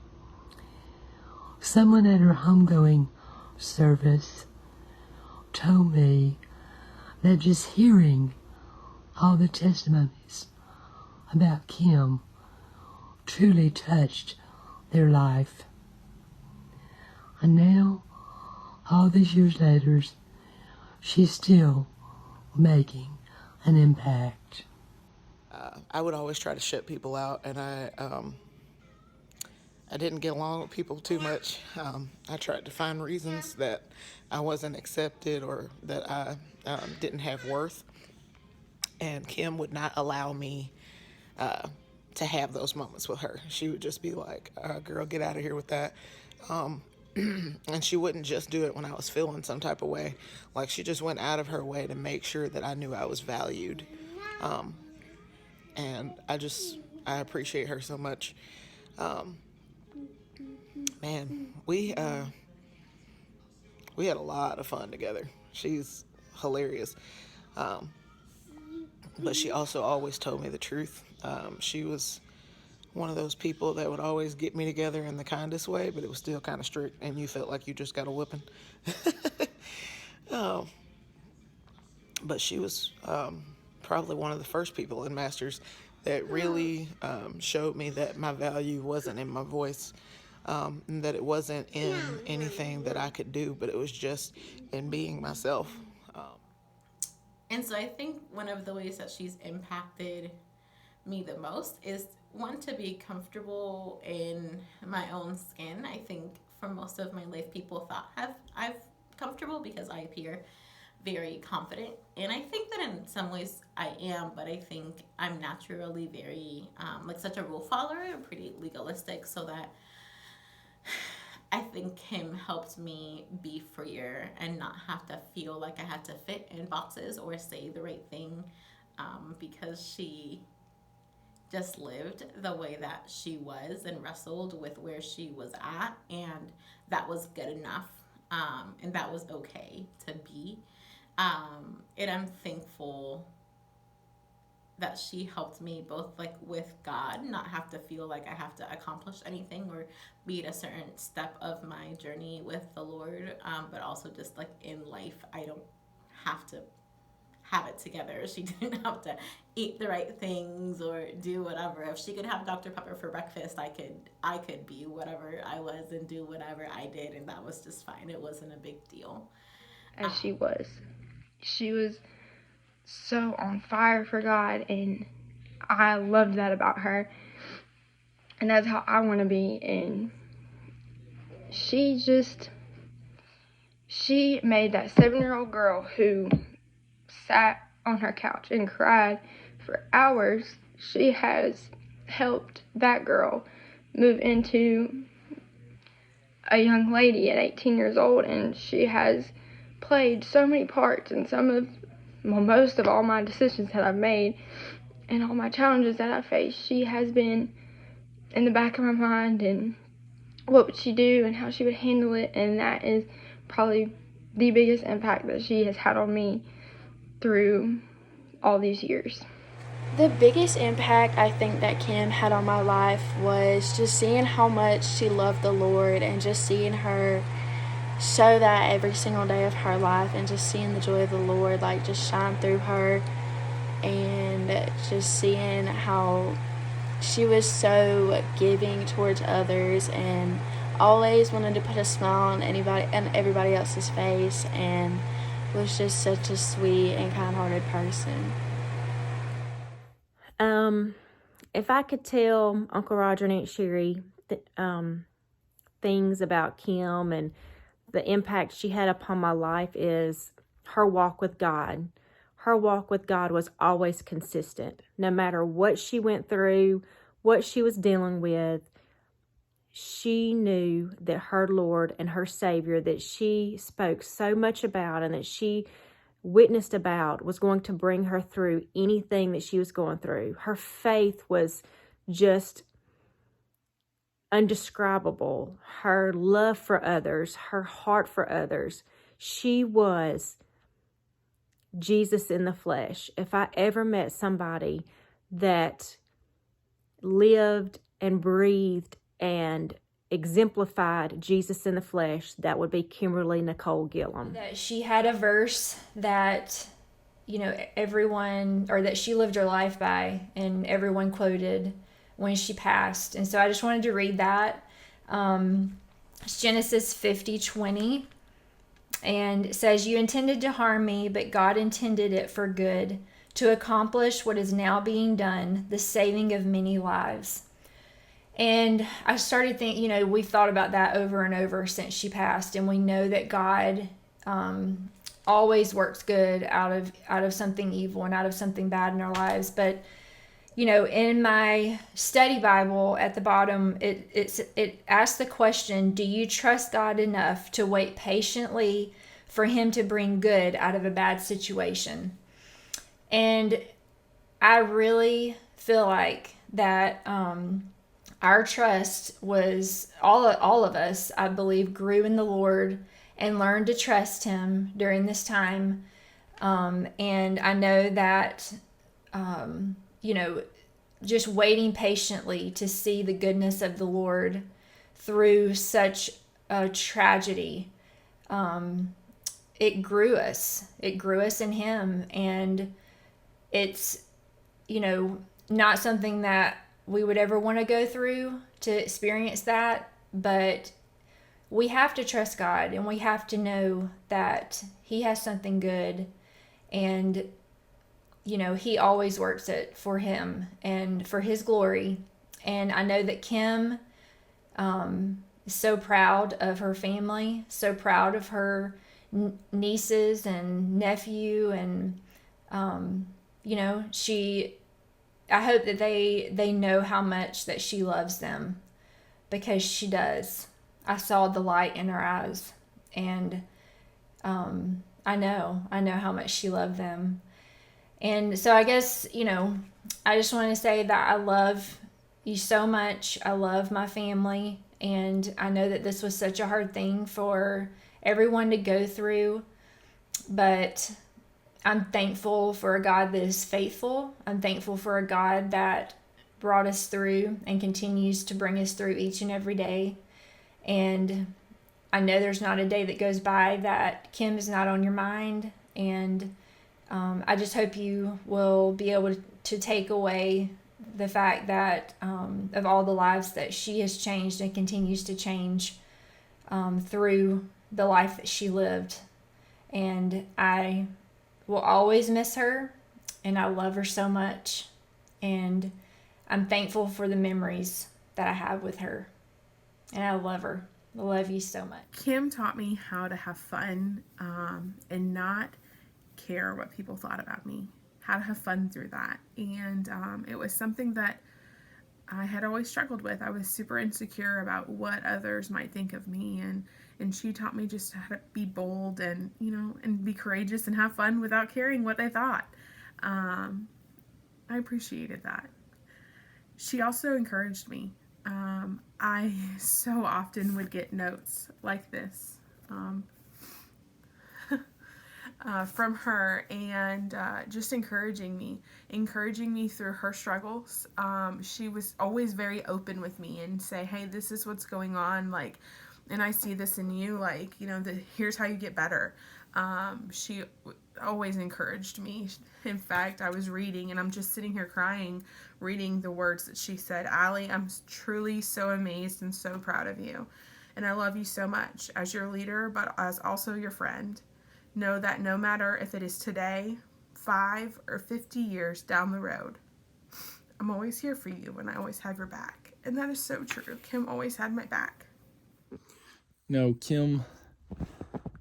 Someone at her homegoing service told me that just hearing all the testimonies about Kim truly touched their life. And now, all these years later, she's still making an impact. I would always try to shut people out, and I didn't get along with people too much. I tried to find reasons that I wasn't accepted or that I didn't have worth. And Kim would not allow me to have those moments with her. She would just be like, girl, get out of here with that. And she wouldn't just do it when I was feeling some type of way. Like, she just went out of her way to make sure that I knew I was valued. And I appreciate her so much. Man, we had a lot of fun together. She's hilarious. But she also always told me the truth. She was one of those people that would always get me together in the kindest way, but it was still kind of strict, and you felt like you just got a whipping. But she was probably one of the first people in Masters that really showed me that my value wasn't in my voice, and that it wasn't in anything that I could do, but it was just in being myself. And so I think one of the ways that she's impacted me the most is, one, to be comfortable in my own skin. I think for most of my life, people thought I've comfortable because I appear very confident. And I think that in some ways I am, but I think I'm naturally very, like, such a rule follower and pretty legalistic, so that I think Kim helped me be freer and not have to feel like I had to fit in boxes or say the right thing, because she just lived the way that she was and wrestled with where she was at, and that was good enough, and that was okay to be. And I'm thankful that she helped me both, like, with God, not have to feel like I have to accomplish anything or be at a certain step of my journey with the Lord, but also just, like, in life, I don't have to have it together. She didn't have to eat the right things or do whatever. If she could have Dr. Pepper for breakfast, I could be whatever I was and do whatever I did, and that was just fine. It wasn't a big deal. As she was. She was so on fire for God, and I loved that about her. And that's how I want to be. And she made that 7-year-old girl who sat on her couch and cried for hours. She has helped that girl move into a young lady at 18 years old, and she has played so many parts in most of all my decisions that I've made and all my challenges that I faced. She has been in the back of my mind, and what would she do and how she would handle it, and that is probably the biggest impact that she has had on me through all these years. The biggest impact I think that Kim had on my life was just seeing how much she loved the Lord, and just seeing her show that every single day of her life, and just seeing the joy of the Lord like just shine through her, and just seeing how she was so giving towards others and always wanted to put a smile on everybody else's face, and was just such a sweet and kind-hearted person. If I could tell Uncle Roger and Aunt Sherry things about Kim and the impact she had upon my life, is her walk with God. Her walk with God was always consistent. No matter what she went through, what she was dealing with, she knew that her Lord and her Savior that she spoke so much about and that she witnessed about was going to bring her through anything that she was going through. Her faith was just undescribable. Her love for others, her heart for others. She was Jesus in the flesh. If I ever met somebody that lived and breathed and exemplified Jesus in the flesh, that would be Kimberly Nicole Gilham. That she had a verse that, you know, everyone, or that she lived her life by, and everyone quoted when she passed. And so I just wanted to read that. It's Genesis 50:20. And it says, "You intended to harm me, but God intended it for good, to accomplish what is now being done, the saving of many lives." And I started thinking, you know, we've thought about that over and over since she passed, and we know that God always works good out of something evil and out of something bad in our lives. But you know, in my study Bible at the bottom, it asks the question, do you trust God enough to wait patiently for him to bring good out of a bad situation? And I really feel like that our trust was, all of us, I believe, grew in the Lord and learned to trust him during this time. And I know that you know, just waiting patiently to see the goodness of the Lord through such a tragedy, it grew us. It grew us in him. And it's, you know, not something that we would ever want to go through to experience that, but we have to trust God, and we have to know that he has something good, and you know, he always works it for him and for his glory. And I know that Kim is so proud of her family, so proud of her nieces and nephew. And, you know, I hope that they know how much that she loves them, because she does. I saw the light in her eyes, and I know how much she loved them. And so I guess, you know, I just want to say that I love you so much. I love my family. And I know that this was such a hard thing for everyone to go through. But I'm thankful for a God that is faithful. I'm thankful for a God that brought us through and continues to bring us through each and every day. And I know there's not a day that goes by that Kim is not on your mind. And I just hope you will be able to take away the fact that of all the lives that she has changed and continues to change through the life that she lived. And I will always miss her, and I love her so much. And I'm thankful for the memories that I have with her. And I love her. I love you so much. Kim taught me how to have fun and not care what people thought about me, how to have fun through that. And it was something that I had always struggled with. I was super insecure about what others might think of me, and she taught me just how to be bold and, you know, and be courageous and have fun without caring what they thought. I appreciated that. She also encouraged me. I so often would get notes like this from her, and just encouraging me through her struggles. She was always very open with me and say, hey, this is what's going on, like, and I see this in you, like, you know, here's how you get better. She always encouraged me. In fact, I was reading, and I'm just sitting here crying, reading the words that she said. Allie, I'm truly so amazed and so proud of you, and I love you so much as your leader, but as also your friend. Know that no matter if it is today, 5 or 50 years down the road, I'm always here for you, and I always have your back. And that is so true. Kim always had my back. No, Kim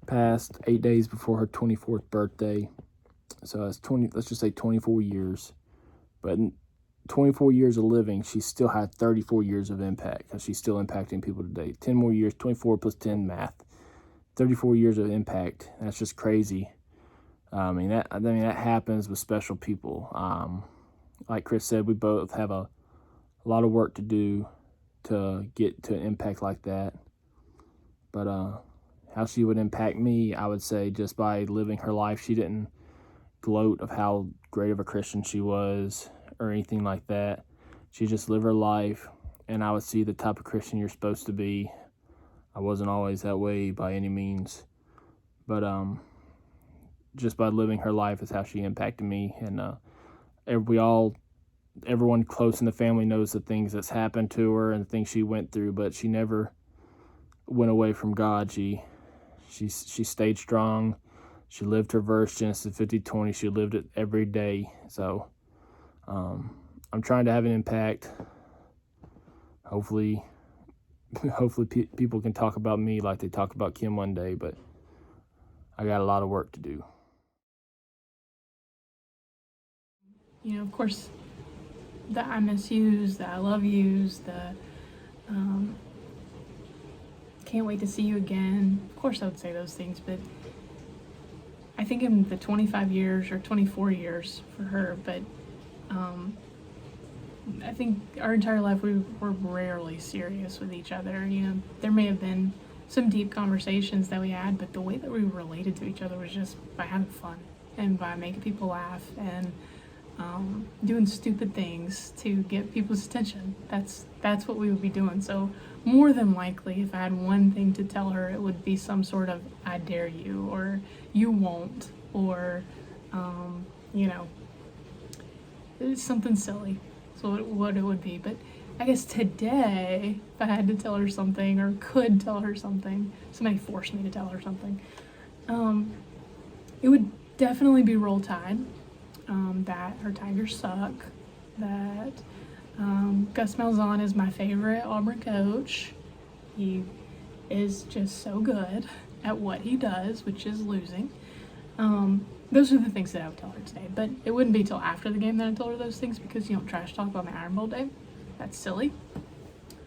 passed 8 days before her 24th birthday. So that's let's just say 24 years. But in 24 years of living, she still had 34 years of impact, because she's still impacting people today. 10 more years, 24 plus 10 math. 34 years of impact. That's just crazy. I mean that happens with special people. Like Chris said, we both have a lot of work to do to get to an impact like that. But how she would impact me, I would say just by living her life. She didn't gloat of how great of a Christian she was or anything like that. She just lived her life and I would see the type of Christian you're supposed to be. I wasn't always that way by any means, but just by living her life is how she impacted me. And everyone close in the family knows the things that's happened to her and the things she went through, but she never went away from God. She stayed strong. She lived her verse, Genesis 50:20. She lived it every day. So I'm trying to have an impact. Hopefully people can talk about me like they talk about Kim one day, but I got a lot of work to do. You know, of course, the I miss yous, the I love yous, the can't wait to see you again. Of course I would say those things, but I think in the 25 years or 24 years for her, but I think our entire life we were rarely serious with each other. You know, there may have been some deep conversations that we had, but the way that we related to each other was just by having fun and by making people laugh and doing stupid things to get people's attention. That's what we would be doing. So more than likely, if I had one thing to tell her, it would be some sort of "I dare you" or "you won't" or you know, it's something silly. So what it would be. But I guess today, if I had to tell her something or could tell her something, somebody forced me to tell her something, it would definitely be Roll Tide. That her Tigers suck, that Gus Malzahn is my favorite Auburn coach. He is just so good at what he does, which is losing. Those are the things that I would tell her today, but it wouldn't be till after the game that I told her those things because you don't trash talk about my Iron Bowl day. That's silly.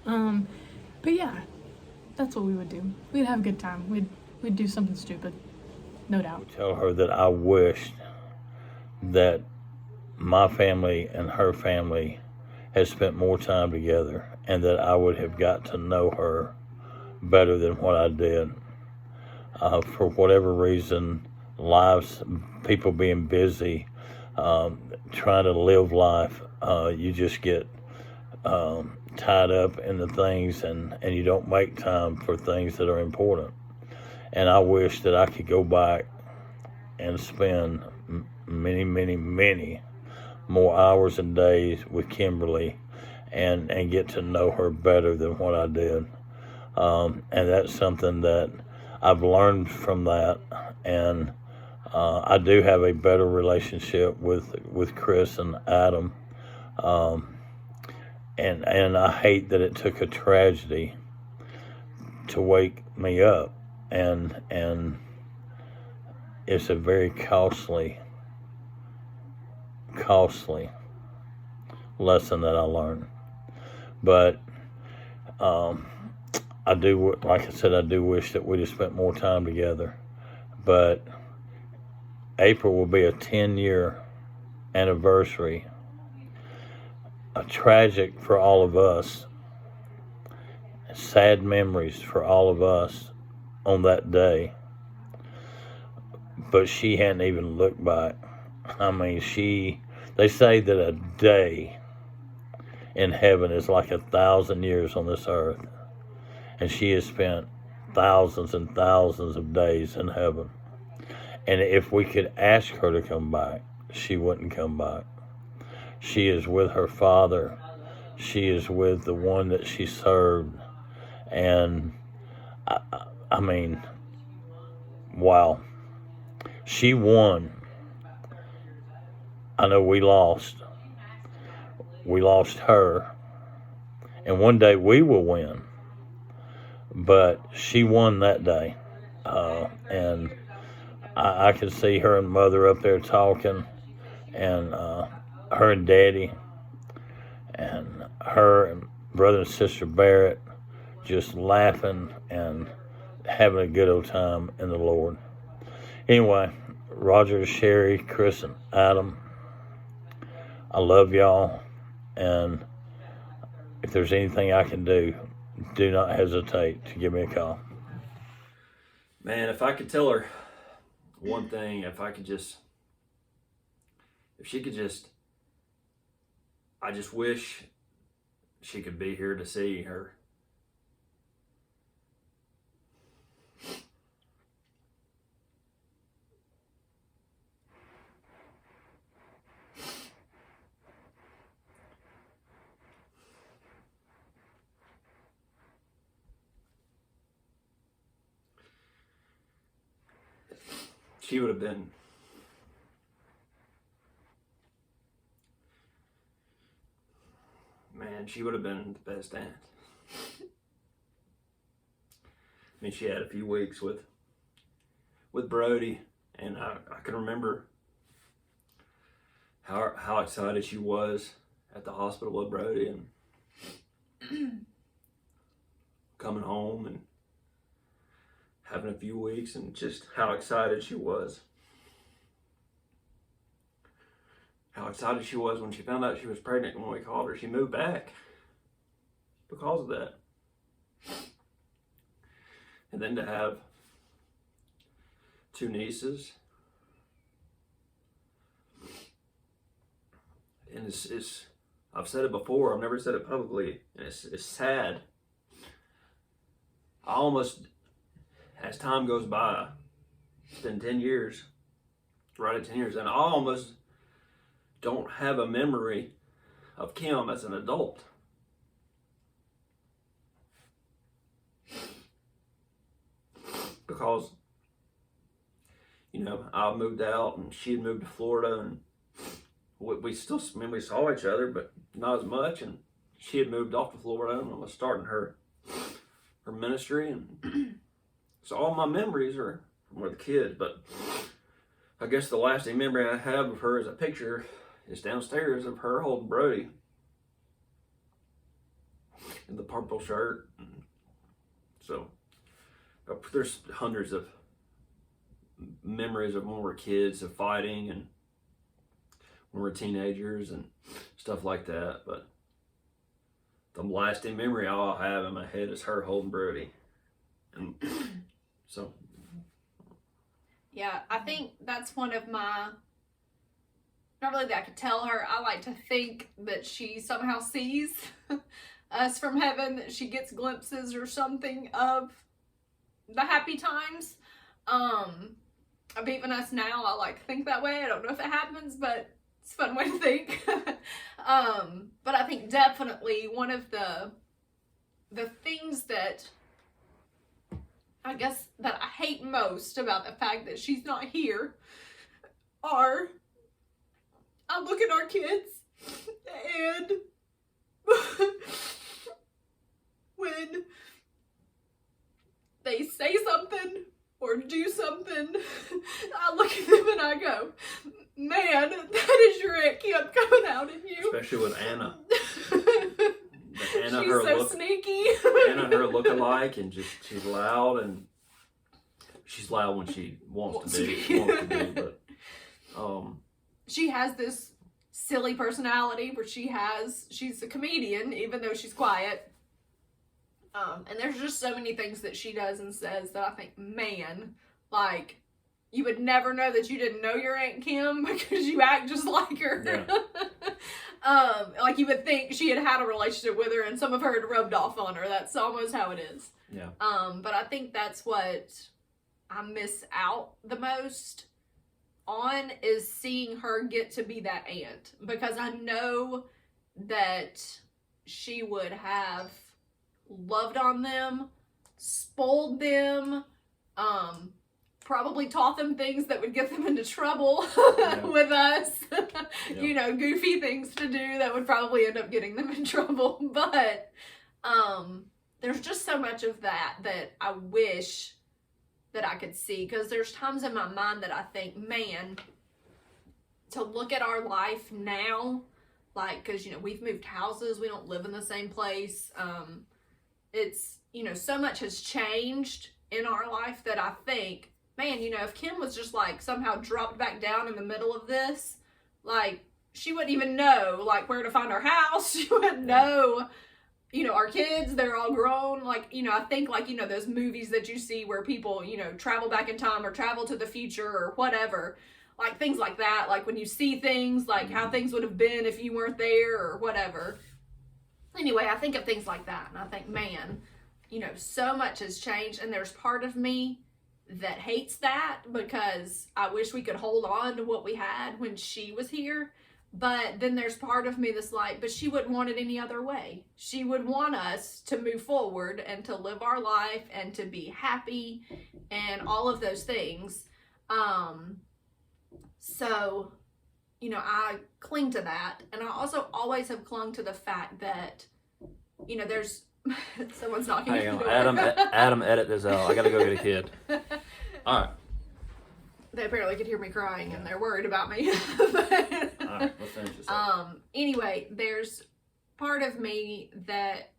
But yeah, that's what we would do. We'd have a good time. We'd do something stupid, no doubt. Tell her that I wished that my family and her family had spent more time together and that I would have got to know her better than what I did. For whatever reason, people being busy, trying to live life, you just get tied up in the things and you don't make time for things that are important. And I wish that I could go back and spend many more hours and days with Kimberly and get to know her better than what I did. And that's something that I've learned from that. And I do have a better relationship with Chris and Adam. And I hate that it took a tragedy to wake me up. And it's a very costly lesson that I learned. But I do, like I said, I do wish that we'd have spent more time together. But April will be a 10-year anniversary. Tragic for all of us. Sad memories for all of us on that day. But she hadn't even looked back. I mean, they say that a day in heaven is like 1,000 years on this earth. And she has spent thousands and thousands of days in heaven. And if we could ask her to come back, she wouldn't come back. She is with her Father. She is with the one that she served. And I mean, wow. She won. I know we lost. We lost her. And one day we will win. But she won that day. And I could see her and Mother up there talking. And her and Daddy. And her and Brother and Sister Barrett just laughing and having a good old time in the Lord. Anyway, Roger, Sherry, Chris, and Adam, I love y'all. And if there's anything I can do, do not hesitate to give me a call. Man, if I could tell her one thing, if she could just, I just wish she could be here to see her. She would have been she would have been the best aunt. I mean, she had a few weeks with Brody, and I can remember how excited she was at the hospital with Brody and coming home and having a few weeks, and just how excited she was. How excited she was when she found out she was pregnant when we called her. She moved back because of that. And then to have 2 nieces. And it's I've said it before, I've never said it publicly, and it's sad. I almost, as time goes by, it's been 10 years, right at 10 years, and I almost don't have a memory of Kim as an adult. Because, I moved out and she had moved to Florida, and we still, we saw each other, but not as much, and she had moved off to Florida and was starting her ministry, and so all my memories are from with the kids. But I guess the lasting memory I have of her is a picture is downstairs of her holding Brody in the purple shirt. So there's hundreds of memories of when we were kids, of fighting and when we were teenagers and stuff like that. But the lasting memory I'll have in my head is her holding Brody. And so. Yeah, I think that's one of my, not really that I could tell her, I like to think that she somehow sees us from heaven, that she gets glimpses or something of the happy times of even us now. I like to think that way. I don't know if it happens, but it's a fun way to think. But I think definitely one of the things that I guess that I hate most about the fact that she's not here are, I look at our kids and when they say something or do something, I look at them and I go, man, that is your Aunt Kim coming out in you. Especially with Anna. Anna, she's so sneaky. Anna and her look alike, and just she's loud, and she's loud when she wants to be. But she has this silly personality where she's a comedian, even though she's quiet. And there's just so many things that she does and says that I think, man, like, you would never know that you didn't know your Aunt Kim because you act just like her. Yeah. Like, you would think she had a relationship with her and some of her had rubbed off on her. That's almost how it is. Yeah. But I think that's what I miss out the most on, is seeing her get to be that aunt, because I know that she would have loved on them, spoiled them, probably taught them things that would get them into trouble with us. Yeah. Goofy things to do that would probably end up getting them in trouble. But there's just so much of that I wish that I could see, because there's times in my mind that I think, man, to look at our life now, like, because we've moved houses, we don't live in the same place, it's so much has changed in our life that I think, man, if Kim was just like somehow dropped back down in the middle of this, like, she wouldn't even know like where to find our house. She wouldn't know our kids, they're all grown. Like, I think like, those movies that you see where people, travel back in time or travel to the future or whatever, like things like that. Like when you see things, like how things would have been if you weren't there or whatever. Anyway, I think of things like that, and I think, man, you know, so much has changed, and there's part of me that hates that because I wish we could hold on to what we had when she was here. But then there's part of me that's like, but she wouldn't want it any other way. She would want us to move forward and to live our life and to be happy and all of those things. So, you know, I cling to that. And I also always have clung to the fact that, you know, there's someone's knocking Hang at on, the door. Adam, edit this out. I gotta go get a kid. All right. They apparently could hear me crying and they're worried about me. Alright, let's finish this up. Anyway, there's part of me that,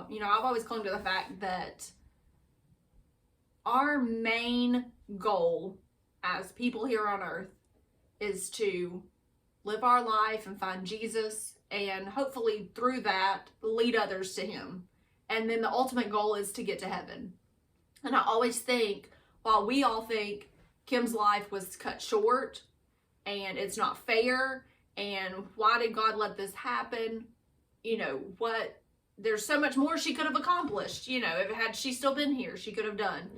you know, I've always clung to the fact that our main goal as people here on earth is to live our life and find Jesus, and hopefully through that lead others to him. And then the ultimate goal is to get to heaven. And I always think, while we all think Kim's life was cut short and it's not fair, and why did God let this happen? You know, there's so much more she could have accomplished, you know, had she still been here, she could have done.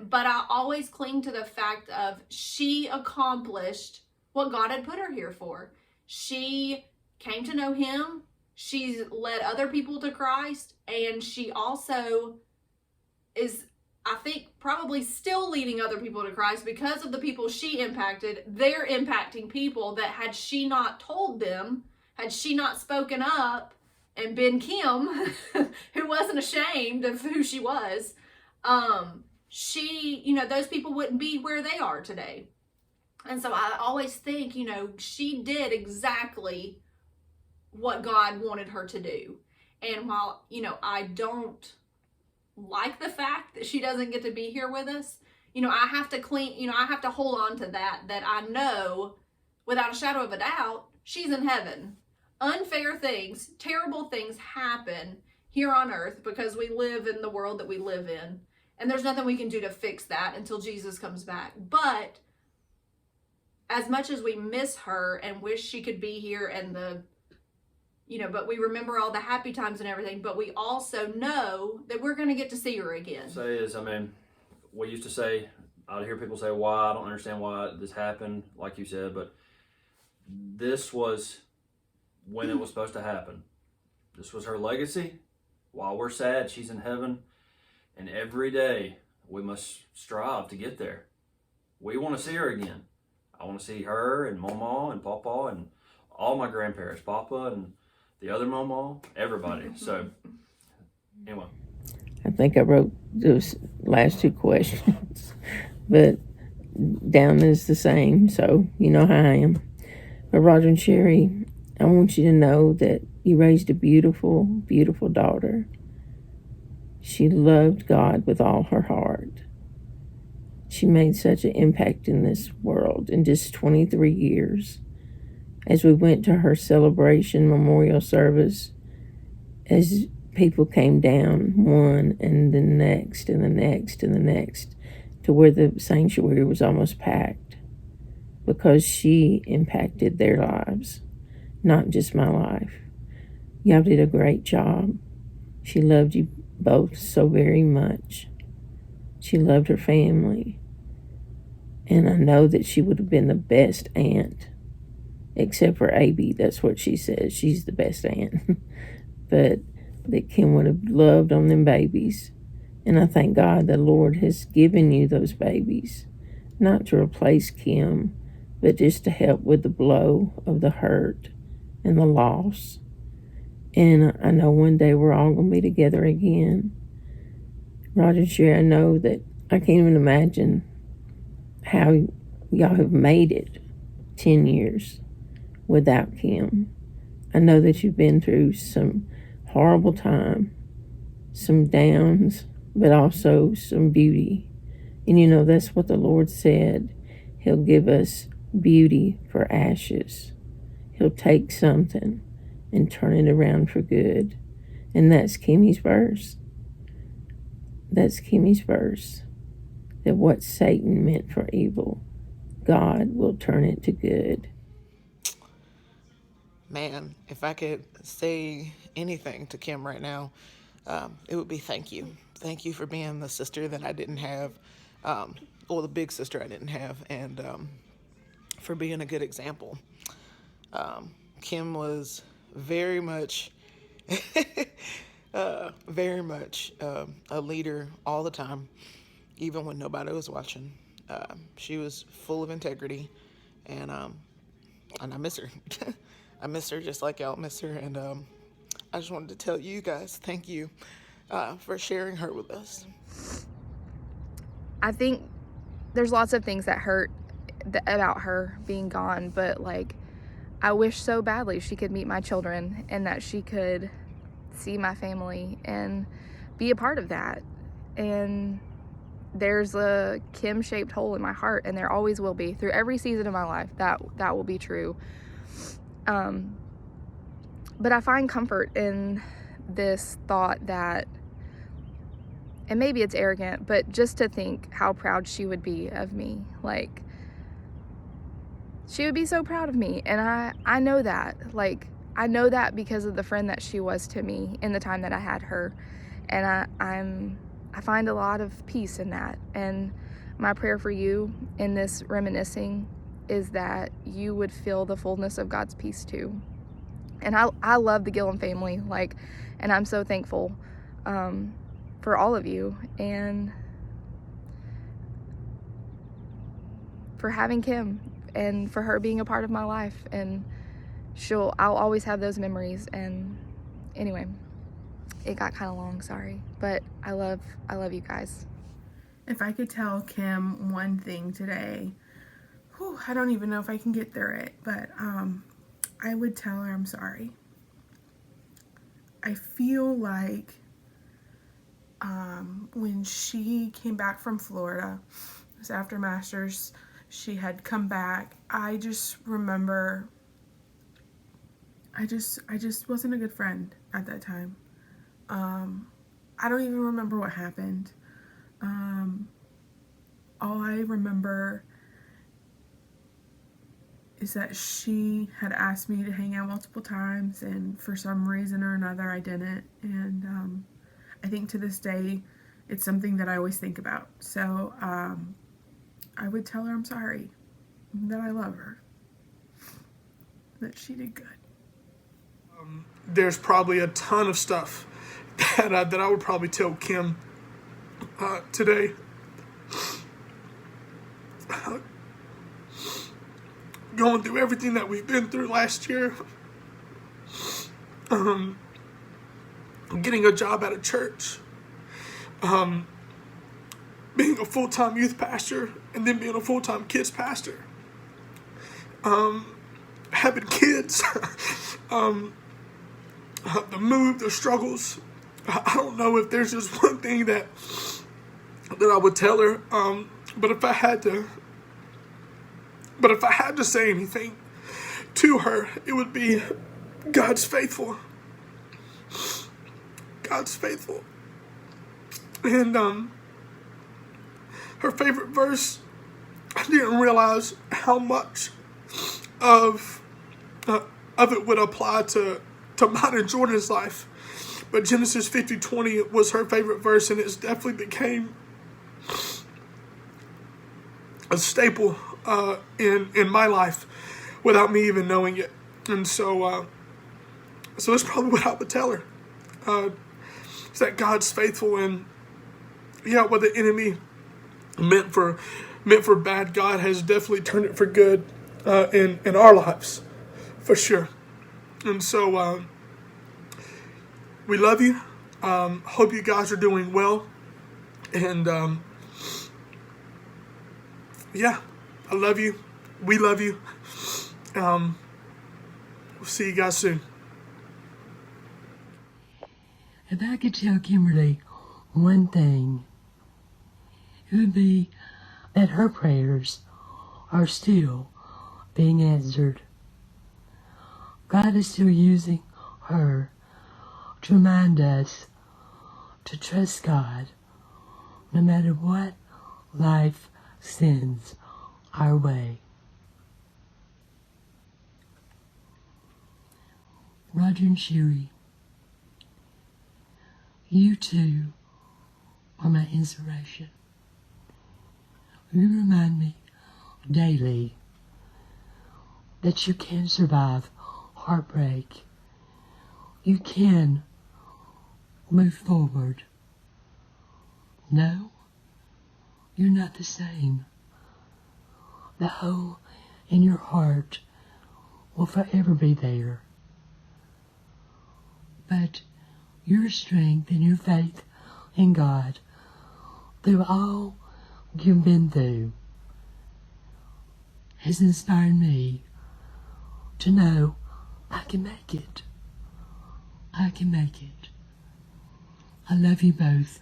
But I always cling to the fact of she accomplished what God had put her here for. She came to know him. She's led other people to Christ, and she also is, I think, probably still leading other people to Christ because of the people she impacted. They're impacting people that had she not told them, had she not spoken up and been Kim, who wasn't ashamed of who she was, she, you know, those people wouldn't be where they are today. And so I always think, you know, she did exactly what God wanted her to do. And while, you know, I don't like the fact that she doesn't get to be here with us, you know, I have to hold on to that I know without a shadow of a doubt, she's in heaven. Unfair things, terrible things happen here on earth because we live in the world that we live in. And there's nothing we can do to fix that until Jesus comes back. But as much as we miss her and wish she could be here and but we remember all the happy times and everything, but we also know that we're going to get to see her again. We used to say, I'd hear people say, why? I don't understand why this happened, like you said, but this was when it was supposed to happen. This was her legacy. While we're sad, she's in heaven. And every day we must strive to get there. We want to see her again. I want to see her and Mama and Papa and all my grandparents, Papa and the other Mama, everybody. So, anyway. I think I wrote those last two questions, but down is the same, so you know how I am. But Roger and Sherry, I want you to know that you raised a beautiful, beautiful daughter. She loved God with all her heart. She made such an impact in this world in just 23 years. As we went to her celebration memorial service, as people came down one and the next and the next and the next, to where the sanctuary was almost packed, because she impacted their lives, not just my life. Y'all did a great job. She loved you both so very much. She loved her family. And I know that she would have been the best aunt, except for Abby. That's what she says. She's the best aunt. But that Kim would have loved on them babies. And I thank God the Lord has given you those babies, not to replace Kim, but just to help with the blow of the hurt and the loss. And I know one day we're all going to be together again. Roger and Sherry, I know that I can't even imagine how y'all have made it 10 years without Kim. I know that you've been through some horrible time, some downs, but also some beauty. And you know, that's what the Lord said. He'll give us beauty for ashes. He'll take something and turn it around for good. And that's Kimmy's verse. That's Kimmy's verse. That what Satan meant for evil, God will turn it to good. man, if I could say anything to Kim right now, it would be thank you. Thank you for being the sister that I didn't have, or the big sister I didn't have, and for being a good example. Kim was very much, a leader all the time, even when nobody was watching. She was full of integrity, and I miss her. I miss her just like y'all miss her, and I just wanted to tell you guys thank you for sharing her with us. I think there's lots of things that hurt about her being gone, but like, I wish so badly she could meet my children and that she could see my family and be a part of that. And there's a Kim-shaped hole in my heart, and there always will be through every season of my life. That will be true. But I find comfort in this thought that, and maybe it's arrogant, but just to think how proud she would be of me. Like, she would be so proud of me, and I know that. Like, I know that because of the friend that she was to me in the time that I had her, and I find a lot of peace in that. And my prayer for you in this reminiscing is that you would feel the fullness of God's peace too. And I love the Gilham family, like, and I'm so thankful for all of you and for having Kim and for her being a part of my life. And I'll always have those memories. And anyway, it got kind of long, sorry, but I love you guys. If I could tell Kim one thing today, I don't even know if I can get through it, but I would tell her I'm sorry. I feel like when she came back from Florida, it was after Masters, she had come back. I just remember I just wasn't a good friend at that time. I don't even remember what happened. All I remember is that she had asked me to hang out multiple times, and for some reason or another I didn't. And I think to this day it's something that I always think about. So I would tell her I'm sorry, that I love her, that she did good. There's probably a ton of stuff that I would probably tell Kim today. Going through everything that we've been through last year, getting a job at a church, being a full-time youth pastor, and then being a full-time kids pastor, having kids, the move, the struggles. I don't know if there's just one thing that I would tell her, but if I had to say anything to her, it would be God's faithful. God's faithful. And her favorite verse, I didn't realize how much of it would apply to mine and Jordan's life. But Genesis 50:20 was her favorite verse, and it's definitely became a staple in my life without me even knowing it. And so that's probably what I would tell her. Is that God's faithful, and what the enemy meant for bad, God has definitely turned it for good in our lives, for sure. And so we love you. Hope you guys are doing well. And I love you. We love you. We'll see you guys soon. If I could tell Kimberly one thing, it would be that her prayers are still being answered. God is still using her to remind us to trust God no matter what life sends our way. Roger and Sherry, you two are my inspiration. You remind me daily that you can survive heartbreak. You can move forward. No, you're not the same. The hole in your heart will forever be there. But your strength and your faith in God, through all you've been through, has inspired me to know I can make it. I can make it. I love you both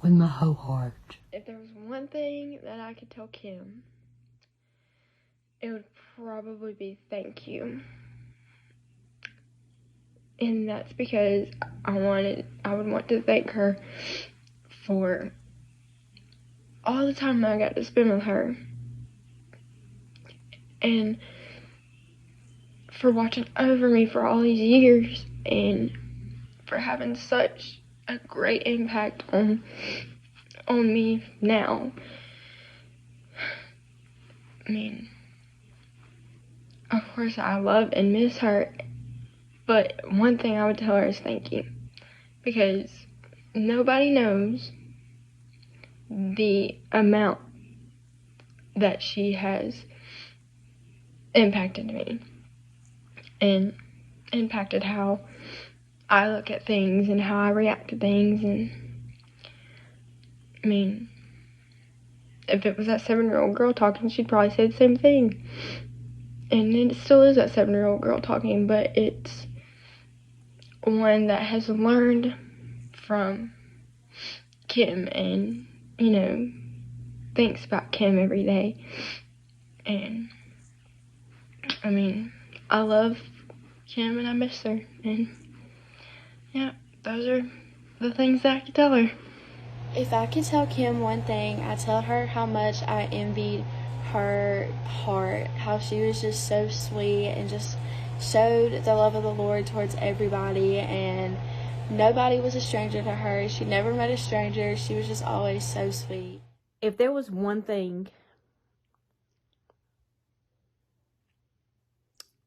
with my whole heart. If there was one thing that I could tell Kim, it would probably be thank you. And that's because I would want to thank her for all the time I got to spend with her. And for watching over me for all these years and for having such a great impact on me now. I mean, of course I love and miss her, but one thing I would tell her is thank you, because nobody knows the amount that she has impacted me and impacted how I look at things and how I react to things. And I mean, if it was that 7-year-old girl talking, she'd probably say the same thing. And it still is that 7-year-old girl talking, but it's one that has learned from Kim and, you know, thinks about Kim every day. And I mean, I love Kim and I miss her. And yeah, those are the things that I could tell her. If I could tell Kim one thing, I'd tell her how much I envied her heart, how she was just so sweet and just showed the love of the Lord towards everybody, and nobody was a stranger to her. She never met a stranger. She was just always so sweet. If there was one thing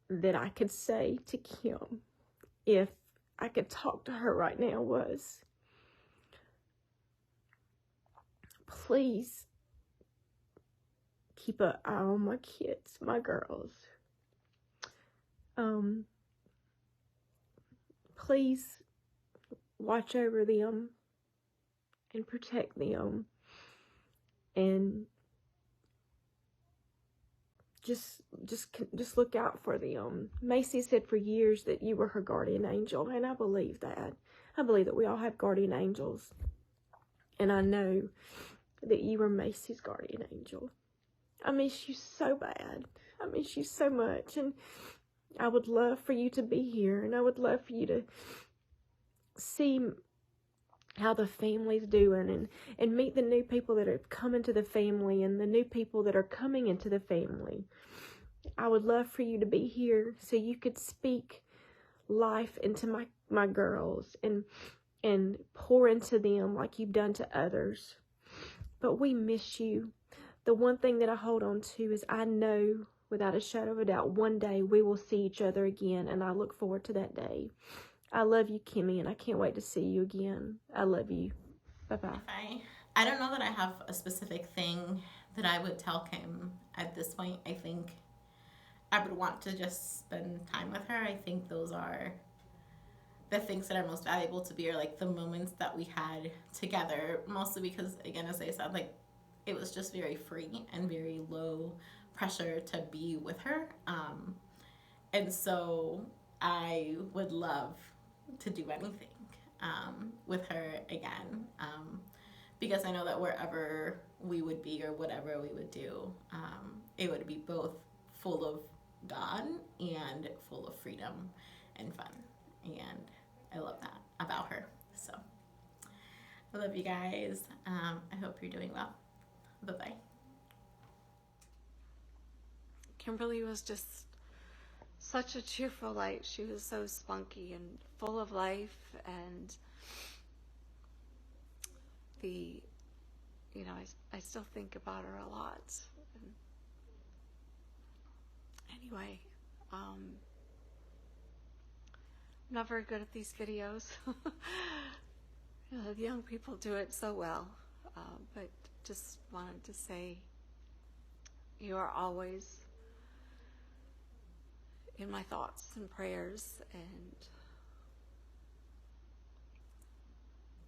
that I could say to Kim, if I could talk to her right now, was, please keep an eye on my kids, my girls. Please watch over them and protect them, and just look out for them. Macy said for years that you were her guardian angel, and I believe that. I believe that we all have guardian angels, and I know that you were Macy's guardian angel. I miss you so bad. I miss you so much, and I would love for you to be here, and I would love for you to see how the family's doing, and meet the new people that have come into the family and the new people that are coming into the family. I would love for you to be here so you could speak life into my girls and pour into them like you've done to others. But we miss you. The one thing that I hold on to is I know without a shadow of a doubt one day we will see each other again, and I look forward to that day. I love you, Kimmy, and I can't wait to see you again. I love you. Bye-bye. I don't know that I have a specific thing that I would tell Kim at this point. I think I would want to just spend time with her. I think those are the things that are most valuable to me, are like the moments that we had together, mostly because, again, as I said, like, it was just very free and very low pressure to be with her. And so I would love to do anything with her again, because I know that wherever we would be or whatever we would do, it would be both full of God and full of freedom and fun. And I love that about her. So I love you guys. I hope you're doing well. Bye-bye. Kimberly was just such a cheerful light. She was so spunky and full of life, and I still think about her a lot. And anyway, I'm not very good at these videos. The young people do it so well, but just wanted to say you are always in my thoughts and prayers, and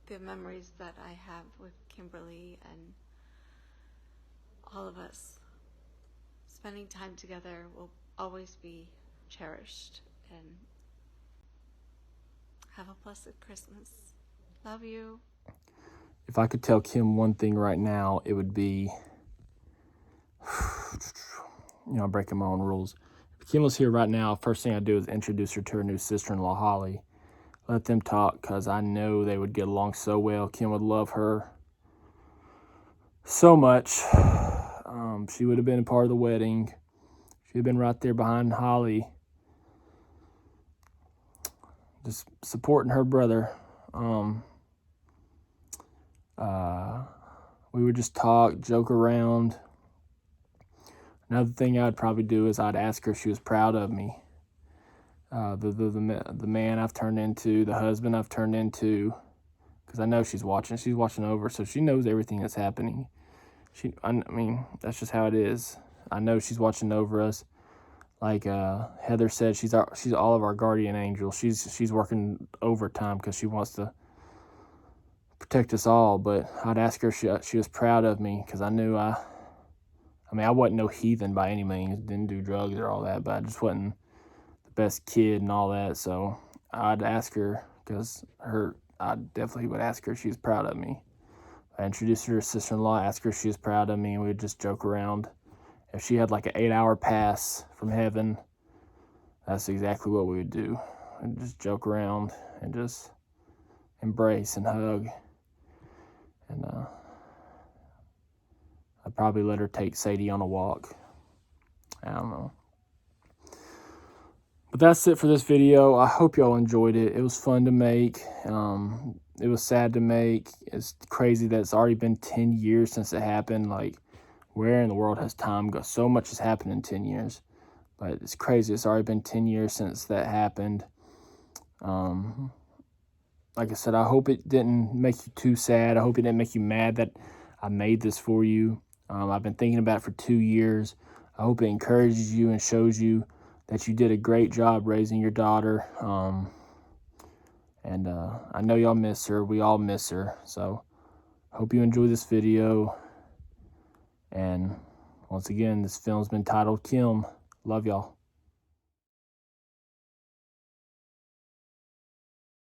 the memories that I have with Kimberly and all of us spending time together will always be cherished. And have a blessed Christmas. Love you. If I could tell Kim one thing right now, it would be, breaking my own rules. If Kim was here right now, first thing I'd do is introduce her to her new sister-in-law, Holly. Let them talk, because I know they would get along so well. Kim would love her so much. She would have been a part of the wedding. She'd have been right there behind Holly, just supporting her brother. We would just talk, joke around. Another thing I'd probably do is I'd ask her if she was proud of me. The man I've turned into, the husband I've turned into, because I know she's watching. She's watching over, so she knows everything that's happening. I mean, that's just how it is. I know she's watching over us. Like Heather said, she's all of our guardian angel. She's working overtime because she wants to protect us all. But I'd ask her if she was proud of me, because I knew I wasn't no heathen by any means. Didn't do drugs or all that, but I just wasn't the best kid and all that. So I'd ask her, because I definitely would ask her if she was proud of me. I introduced her to her sister-in-law, asked her if she was proud of me, and we'd just joke around. If she had like an 8-hour pass from heaven, that's exactly what we would do. We'd just joke around and just embrace and hug. And I'd probably let her take Sadie on a walk. I don't know. But that's it for this video. I hope y'all enjoyed it. It was fun to make. It was sad to make. It's crazy that it's already been 10 years since it happened. Like, where in the world has time gone? So much has happened in 10 years. But it's crazy. It's already been 10 years since that happened. Like I said, I hope it didn't make you too sad. I hope it didn't make you mad that I made this for you. I've been thinking about it for 2 years. I hope it encourages you and shows you that you did a great job raising your daughter. And I know y'all miss her. We all miss her. So I hope you enjoy this video. And once again, this film's been titled Kim. Love y'all.